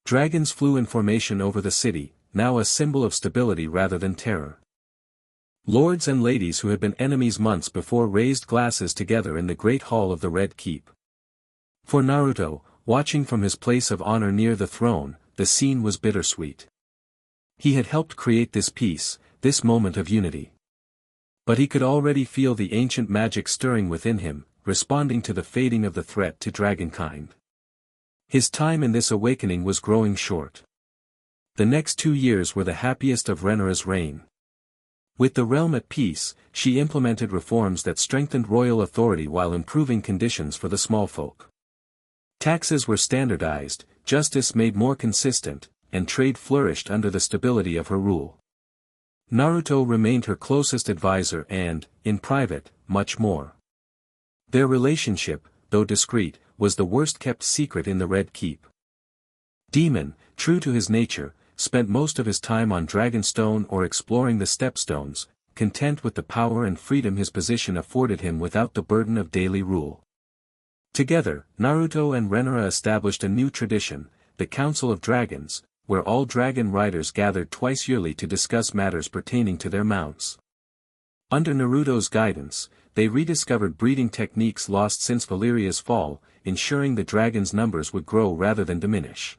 Dragons flew in formation over the city, now a symbol of stability rather than terror. Lords and ladies who had been enemies months before raised glasses together in the great hall of the Red Keep. For Naruto, watching from his place of honor near the throne, the scene was bittersweet. He had helped create this peace, this moment of unity. But he could already feel the ancient magic stirring within him, responding to the fading of the threat to dragonkind. His time in this awakening was growing short. The next 2 years were the happiest of Rhaenyra's reign. With the realm at peace, she implemented reforms that strengthened royal authority while improving conditions for the small folk. Taxes were standardized, justice made more consistent, and trade flourished under the stability of her rule. Naruto remained her closest advisor and, in private, much more. Their relationship, though discreet, was the worst-kept secret in the Red Keep. Demon, true to his nature, spent most of his time on Dragonstone or exploring the Stepstones, content with the power and freedom his position afforded him without the burden of daily rule. Together, Naruto and Rhaenyra established a new tradition, the Council of Dragons, where all dragon riders gathered twice yearly to discuss matters pertaining to their mounts. Under Naruto's guidance, they rediscovered breeding techniques lost since Valyria's fall, ensuring the dragons' numbers would grow rather than diminish.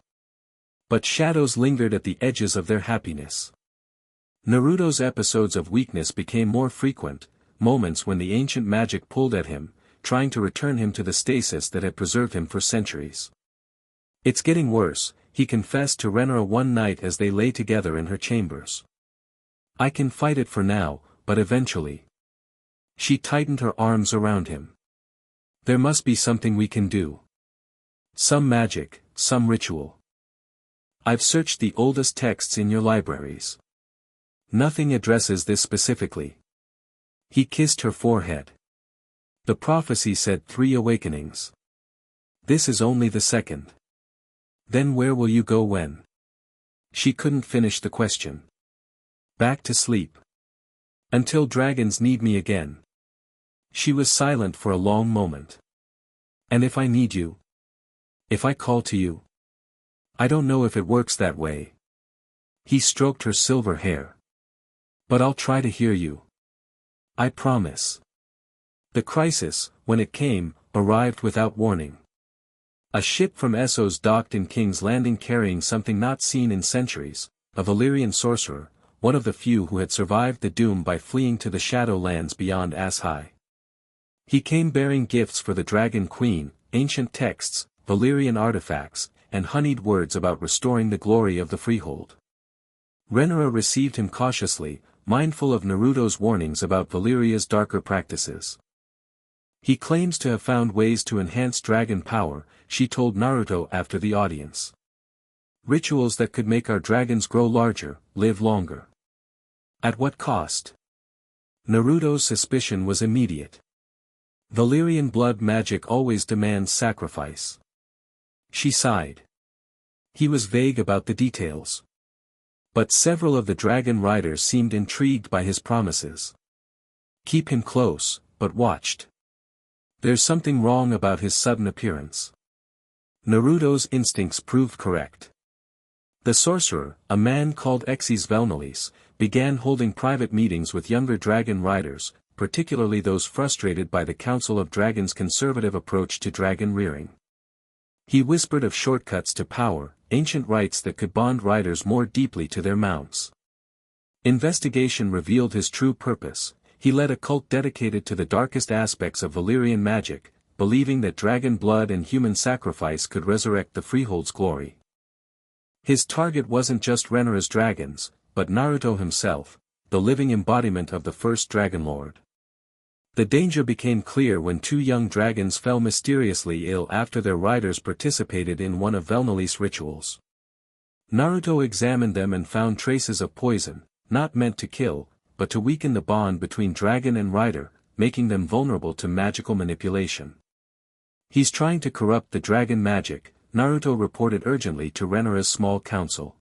But shadows lingered at the edges of their happiness. Naruto's episodes of weakness became more frequent, moments when the ancient magic pulled at him, trying to return him to the stasis that had preserved him for centuries. "It's getting worse," he confessed to Rhaenyra one night as they lay together in her chambers. "I can fight it for now, but eventually." She tightened her arms around him. "There must be something we can do. Some magic, some ritual. I've searched the oldest texts in your libraries. Nothing addresses this specifically." He kissed her forehead. "The prophecy said 3 awakenings. This is only the second. Then where will you go when?" She couldn't finish the question. "Back to sleep. Until dragons need me again." She was silent for a long moment. "And if I need you? If I call to you?" "I don't know if it works that way." He stroked her silver hair. "But I'll try to hear you. I promise." The crisis, when it came, arrived without warning. A ship from Essos docked in King's Landing carrying something not seen in centuries, a Valyrian sorcerer, one of the few who had survived the doom by fleeing to the Shadowlands beyond Ass-High. He came bearing gifts for the Dragon Queen, ancient texts, Valyrian artifacts, and honeyed words about restoring the glory of the freehold. Rhaenyra received him cautiously, mindful of Naruto's warnings about Valyria's darker practices. "He claims to have found ways to enhance dragon power," she told Naruto after the audience. "Rituals that could make our dragons grow larger, live longer." At what cost? Naruto's suspicion was immediate. Valyrian blood magic always demands sacrifice. She sighed. He was vague about the details. But several of the dragon riders seemed intrigued by his promises. "Keep him close, but watched. There's something wrong about his sudden appearance." Naruto's instincts proved correct. The sorcerer, a man called Exes Velnolis, began holding private meetings with younger dragon riders, particularly those frustrated by the Council of Dragons' conservative approach to dragon rearing. He whispered of shortcuts to power, ancient rites that could bond riders more deeply to their mounts. Investigation revealed his true purpose. He led a cult dedicated to the darkest aspects of Valyrian magic, believing that dragon blood and human sacrifice could resurrect the freehold's glory. His target wasn't just Rhaenyra's dragons, but Naruto himself, the living embodiment of the first Dragon Lord. The danger became clear when 2 young dragons fell mysteriously ill after their riders participated in one of Velnolis' rituals. Naruto examined them and found traces of poison, not meant to kill, but to weaken the bond between dragon and rider, making them vulnerable to magical manipulation. "He's trying to corrupt the dragon magic," Naruto reported urgently to Rhaenyra's small council.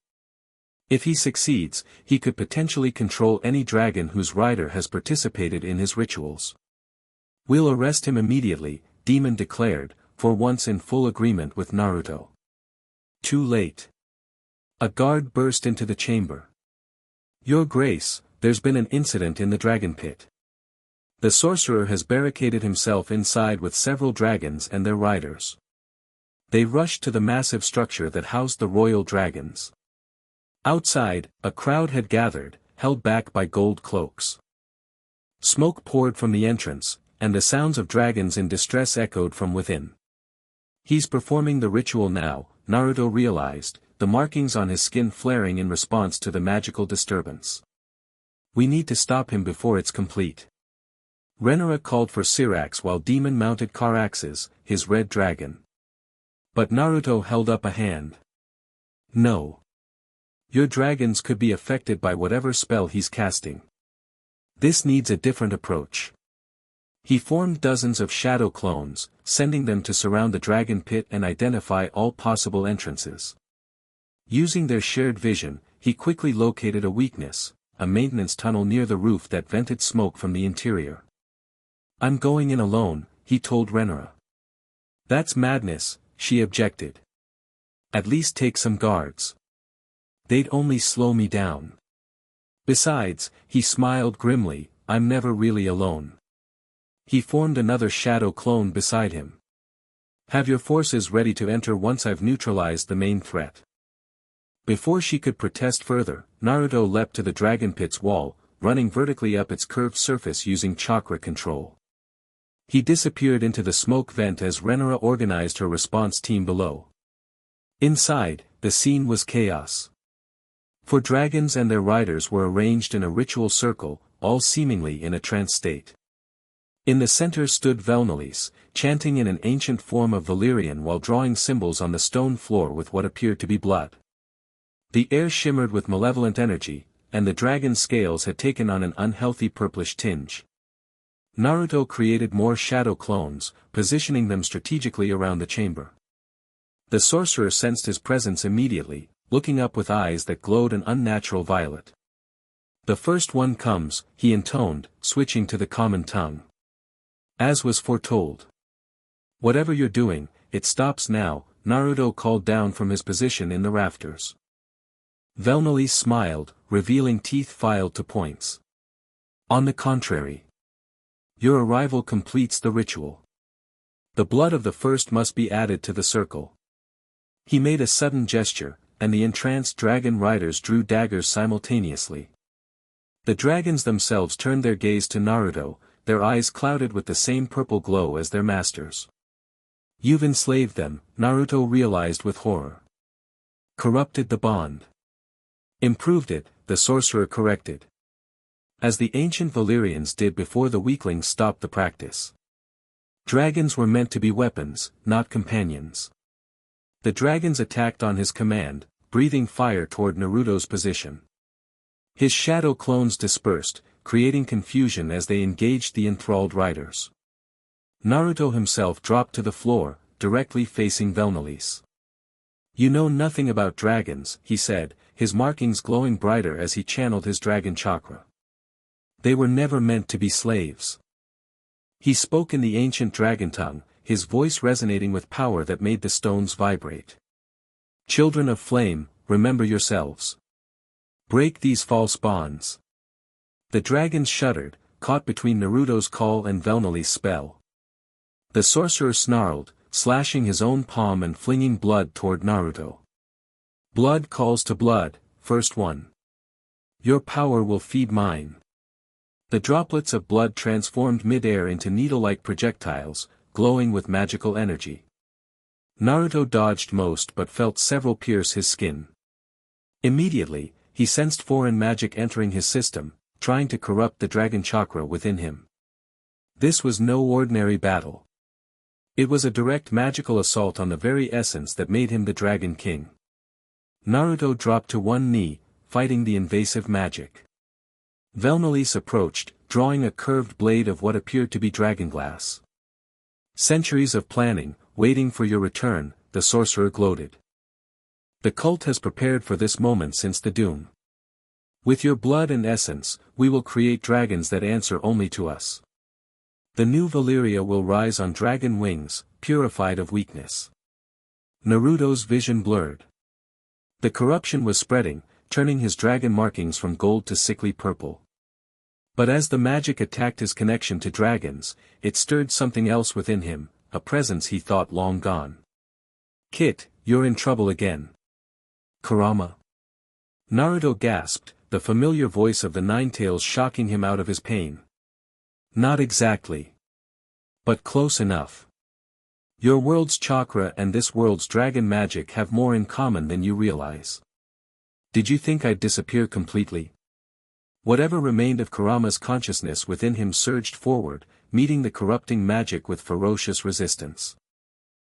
If he succeeds, he could potentially control any dragon whose rider has participated in his rituals. "We'll arrest him immediately," Demon declared, for once in full agreement with Naruto. Too late. A guard burst into the chamber. "Your Grace, there's been an incident in the dragon pit. The sorcerer has barricaded himself inside with several dragons and their riders." They rushed to the massive structure that housed the royal dragons. Outside, a crowd had gathered, held back by gold cloaks. Smoke poured from the entrance, and the sounds of dragons in distress echoed from within. "He's performing the ritual now," Naruto realized, the markings on his skin flaring in response to the magical disturbance. "We need to stop him before it's complete." Rhaenyra called for Syrax while Demon mounted Caraxes, his red dragon. But Naruto held up a hand. "No. Your dragons could be affected by whatever spell he's casting. This needs a different approach." He formed dozens of shadow clones, sending them to surround the dragon pit and identify all possible entrances. Using their shared vision, he quickly located a weakness, a maintenance tunnel near the roof that vented smoke from the interior. "I'm going in alone," he told Rhaenyra. "That's madness," she objected. "At least take some guards. They'd only slow me down." Besides, he smiled grimly, "I'm never really alone." He formed another shadow clone beside him. "Have your forces ready to enter once I've neutralized the main threat." Before she could protest further, Naruto leapt to the dragon pit's wall, running vertically up its curved surface using chakra control. He disappeared into the smoke vent as Rhaenyra organized her response team below. Inside, the scene was chaos. For dragons and their riders were arranged in a ritual circle, all seemingly in a trance state. In the center stood Valyrian, chanting in an ancient form of Valyrian while drawing symbols on the stone floor with what appeared to be blood. The air shimmered with malevolent energy, and the dragon's scales had taken on an unhealthy purplish tinge. Naruto created more shadow clones, positioning them strategically around the chamber. The sorcerer sensed his presence immediately, looking up with eyes that glowed an unnatural violet. "The first one comes," he intoned, switching to the common tongue. As was foretold. "Whatever you're doing, it stops now," Naruto called down from his position in the rafters. Valyrian smiled, revealing teeth filed to points. "On the contrary. Your arrival completes the ritual. The blood of the first must be added to the circle." He made a sudden gesture, and the entranced dragon riders drew daggers simultaneously. The dragons themselves turned their gaze to Naruto, their eyes clouded with the same purple glow as their masters. "You've enslaved them," Naruto realized with horror. "Corrupted the bond." "Improved it," the sorcerer corrected. "As the ancient Valyrians did before the weaklings stopped the practice. Dragons were meant to be weapons, not companions." The dragons attacked on his command, breathing fire toward Naruto's position. His shadow clones dispersed, creating confusion as they engaged the enthralled riders. Naruto himself dropped to the floor, directly facing Valyrian. "You know nothing about dragons," he said, his markings glowing brighter as he channeled his dragon chakra. "They were never meant to be slaves." He spoke in the ancient dragon tongue, his voice resonating with power that made the stones vibrate. "Children of flame, remember yourselves. Break these false bonds." The dragons shuddered, caught between Naruto's call and Valyrian's spell. The sorcerer snarled, slashing his own palm and flinging blood toward Naruto. "Blood calls to blood, first one. Your power will feed mine." The droplets of blood transformed mid-air into needle-like projectiles, glowing with magical energy. Naruto dodged most but felt several pierce his skin. Immediately, he sensed foreign magic entering his system, trying to corrupt the dragon chakra within him. This was no ordinary battle. It was a direct magical assault on the very essence that made him the Dragon King. Naruto dropped to one knee, fighting the invasive magic. Valyrian approached, drawing a curved blade of what appeared to be dragonglass. "Centuries of planning, waiting for your return," the sorcerer gloated. The cult has prepared for this moment since the Doom. With your blood and essence, we will create dragons that answer only to us. The new Valyria will rise on dragon wings, purified of weakness. Naruto's vision blurred. The corruption was spreading, turning his dragon markings from gold to sickly purple. But as the magic attacked his connection to dragons, it stirred something else within him, a presence he thought long gone. Kit, you're in trouble again. Kurama. Naruto gasped, the familiar voice of the Ninetales shocking him out of his pain. Not exactly. But close enough. Your world's chakra and this world's dragon magic have more in common than you realize. Did you think I'd disappear completely? Whatever remained of Kurama's consciousness within him surged forward, meeting the corrupting magic with ferocious resistance.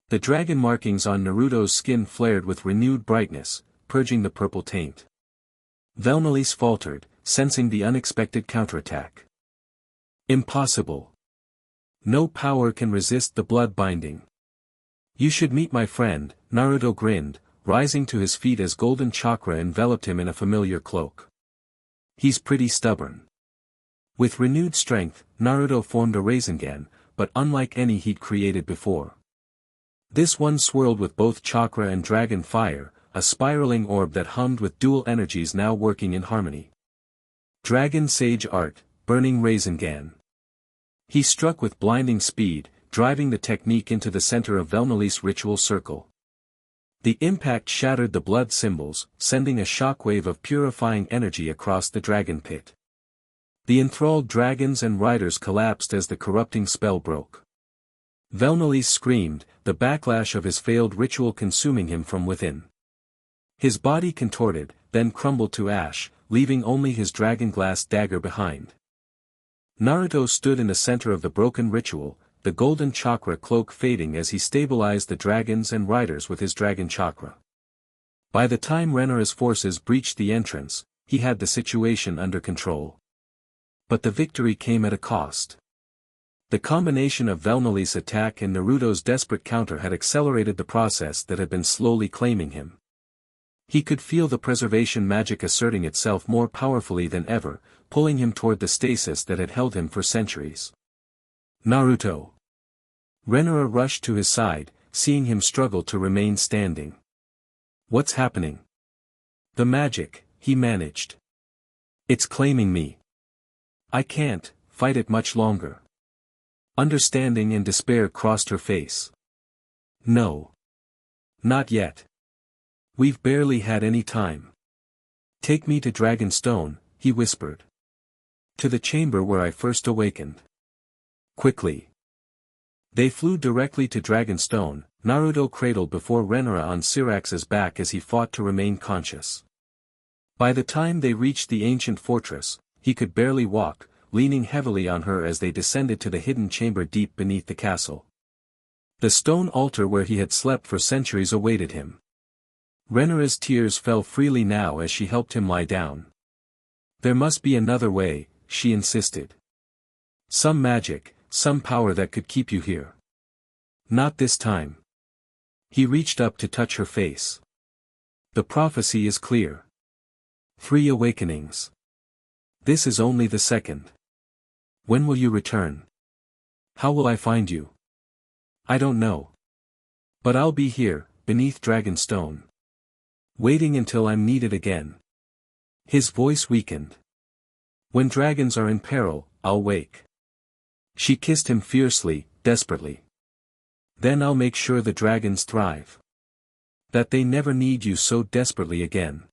The dragon markings on Naruto's skin flared with renewed brightness, purging the purple taint. Valyrian faltered, sensing the unexpected counterattack. Impossible. No power can resist the blood binding. You should meet my friend, Naruto grinned, rising to his feet as golden chakra enveloped him in a familiar cloak. He's pretty stubborn. With renewed strength, Naruto formed a Rasengan, but unlike any he'd created before. This one swirled with both chakra and dragon fire, a spiraling orb that hummed with dual energies now working in harmony. Dragon Sage Art, Burning Rasengan. He struck with blinding speed, driving the technique into the center of Valyrian's ritual circle. The impact shattered the blood symbols, sending a shockwave of purifying energy across the dragon pit. The enthralled dragons and riders collapsed as the corrupting spell broke. Valyrian screamed, the backlash of his failed ritual consuming him from within. His body contorted, then crumbled to ash, leaving only his dragonglass dagger behind. Naruto stood in the center of the broken ritual, the golden chakra cloak fading as he stabilized the dragons and riders with his dragon chakra. By the time Rhaenyra's forces breached the entrance, he had the situation under control. But the victory came at a cost. The combination of Valyrian's attack and Naruto's desperate counter had accelerated the process that had been slowly claiming him. He could feel the preservation magic asserting itself more powerfully than ever, pulling him toward the stasis that had held him for centuries. Naruto. Rhaenyra rushed to his side, seeing him struggle to remain standing. What's happening? The magic, he managed. It's claiming me. I can't fight it much longer. Understanding and despair crossed her face. No. Not yet. We've barely had any time. Take me to Dragonstone, he whispered. To the chamber where I first awakened. Quickly. They flew directly to Dragonstone, Naruto cradled before Rhaenyra on Syrax's back as he fought to remain conscious. By the time they reached the ancient fortress, he could barely walk, leaning heavily on her as they descended to the hidden chamber deep beneath the castle. The stone altar where he had slept for centuries awaited him. Rhaenyra's tears fell freely now as she helped him lie down. There must be another way, she insisted. Some magic, some power that could keep you here. Not this time. He reached up to touch her face. The prophecy is clear. 3 awakenings. This is only the second. When will you return? How will I find you? I don't know. But I'll be here, beneath Dragonstone. Waiting until I'm needed again. His voice weakened. When dragons are in peril, I'll wake. She kissed him fiercely, desperately. Then I'll make sure the dragons thrive. That they never need you so desperately again.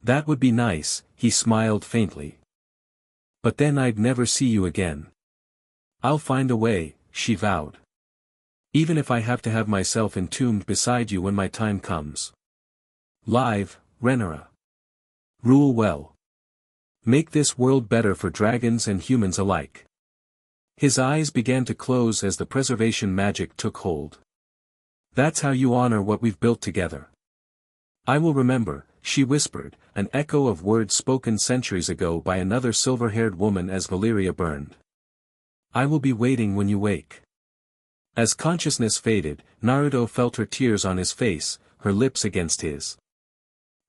That would be nice, he smiled faintly. But then I'd never see you again. I'll find a way, she vowed. Even if I have to have myself entombed beside you when my time comes. Live, Rhaenyra. Rule well. Make this world better for dragons and humans alike. His eyes began to close as the preservation magic took hold. That's how you honor what we've built together. I will remember, she whispered, an echo of words spoken centuries ago by another silver-haired woman as Valyria burned. I will be waiting when you wake. As consciousness faded, Naruto felt her tears on his face, her lips against his.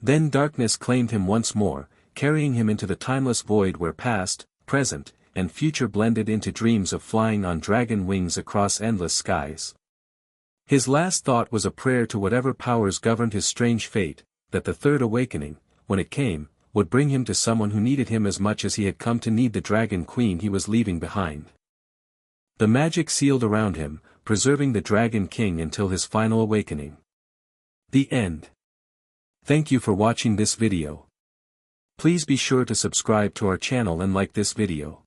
Then darkness claimed him once more, carrying him into the timeless void where past, present, and future blended into dreams of flying on dragon wings across endless skies. His last thought was a prayer to whatever powers governed his strange fate, that the third awakening, when it came, would bring him to someone who needed him as much as he had come to need the dragon queen he was leaving behind. The magic sealed around him, preserving the Dragon King until his final awakening. The end. Thank you for watching this video. Please be sure to subscribe to our channel and like this video.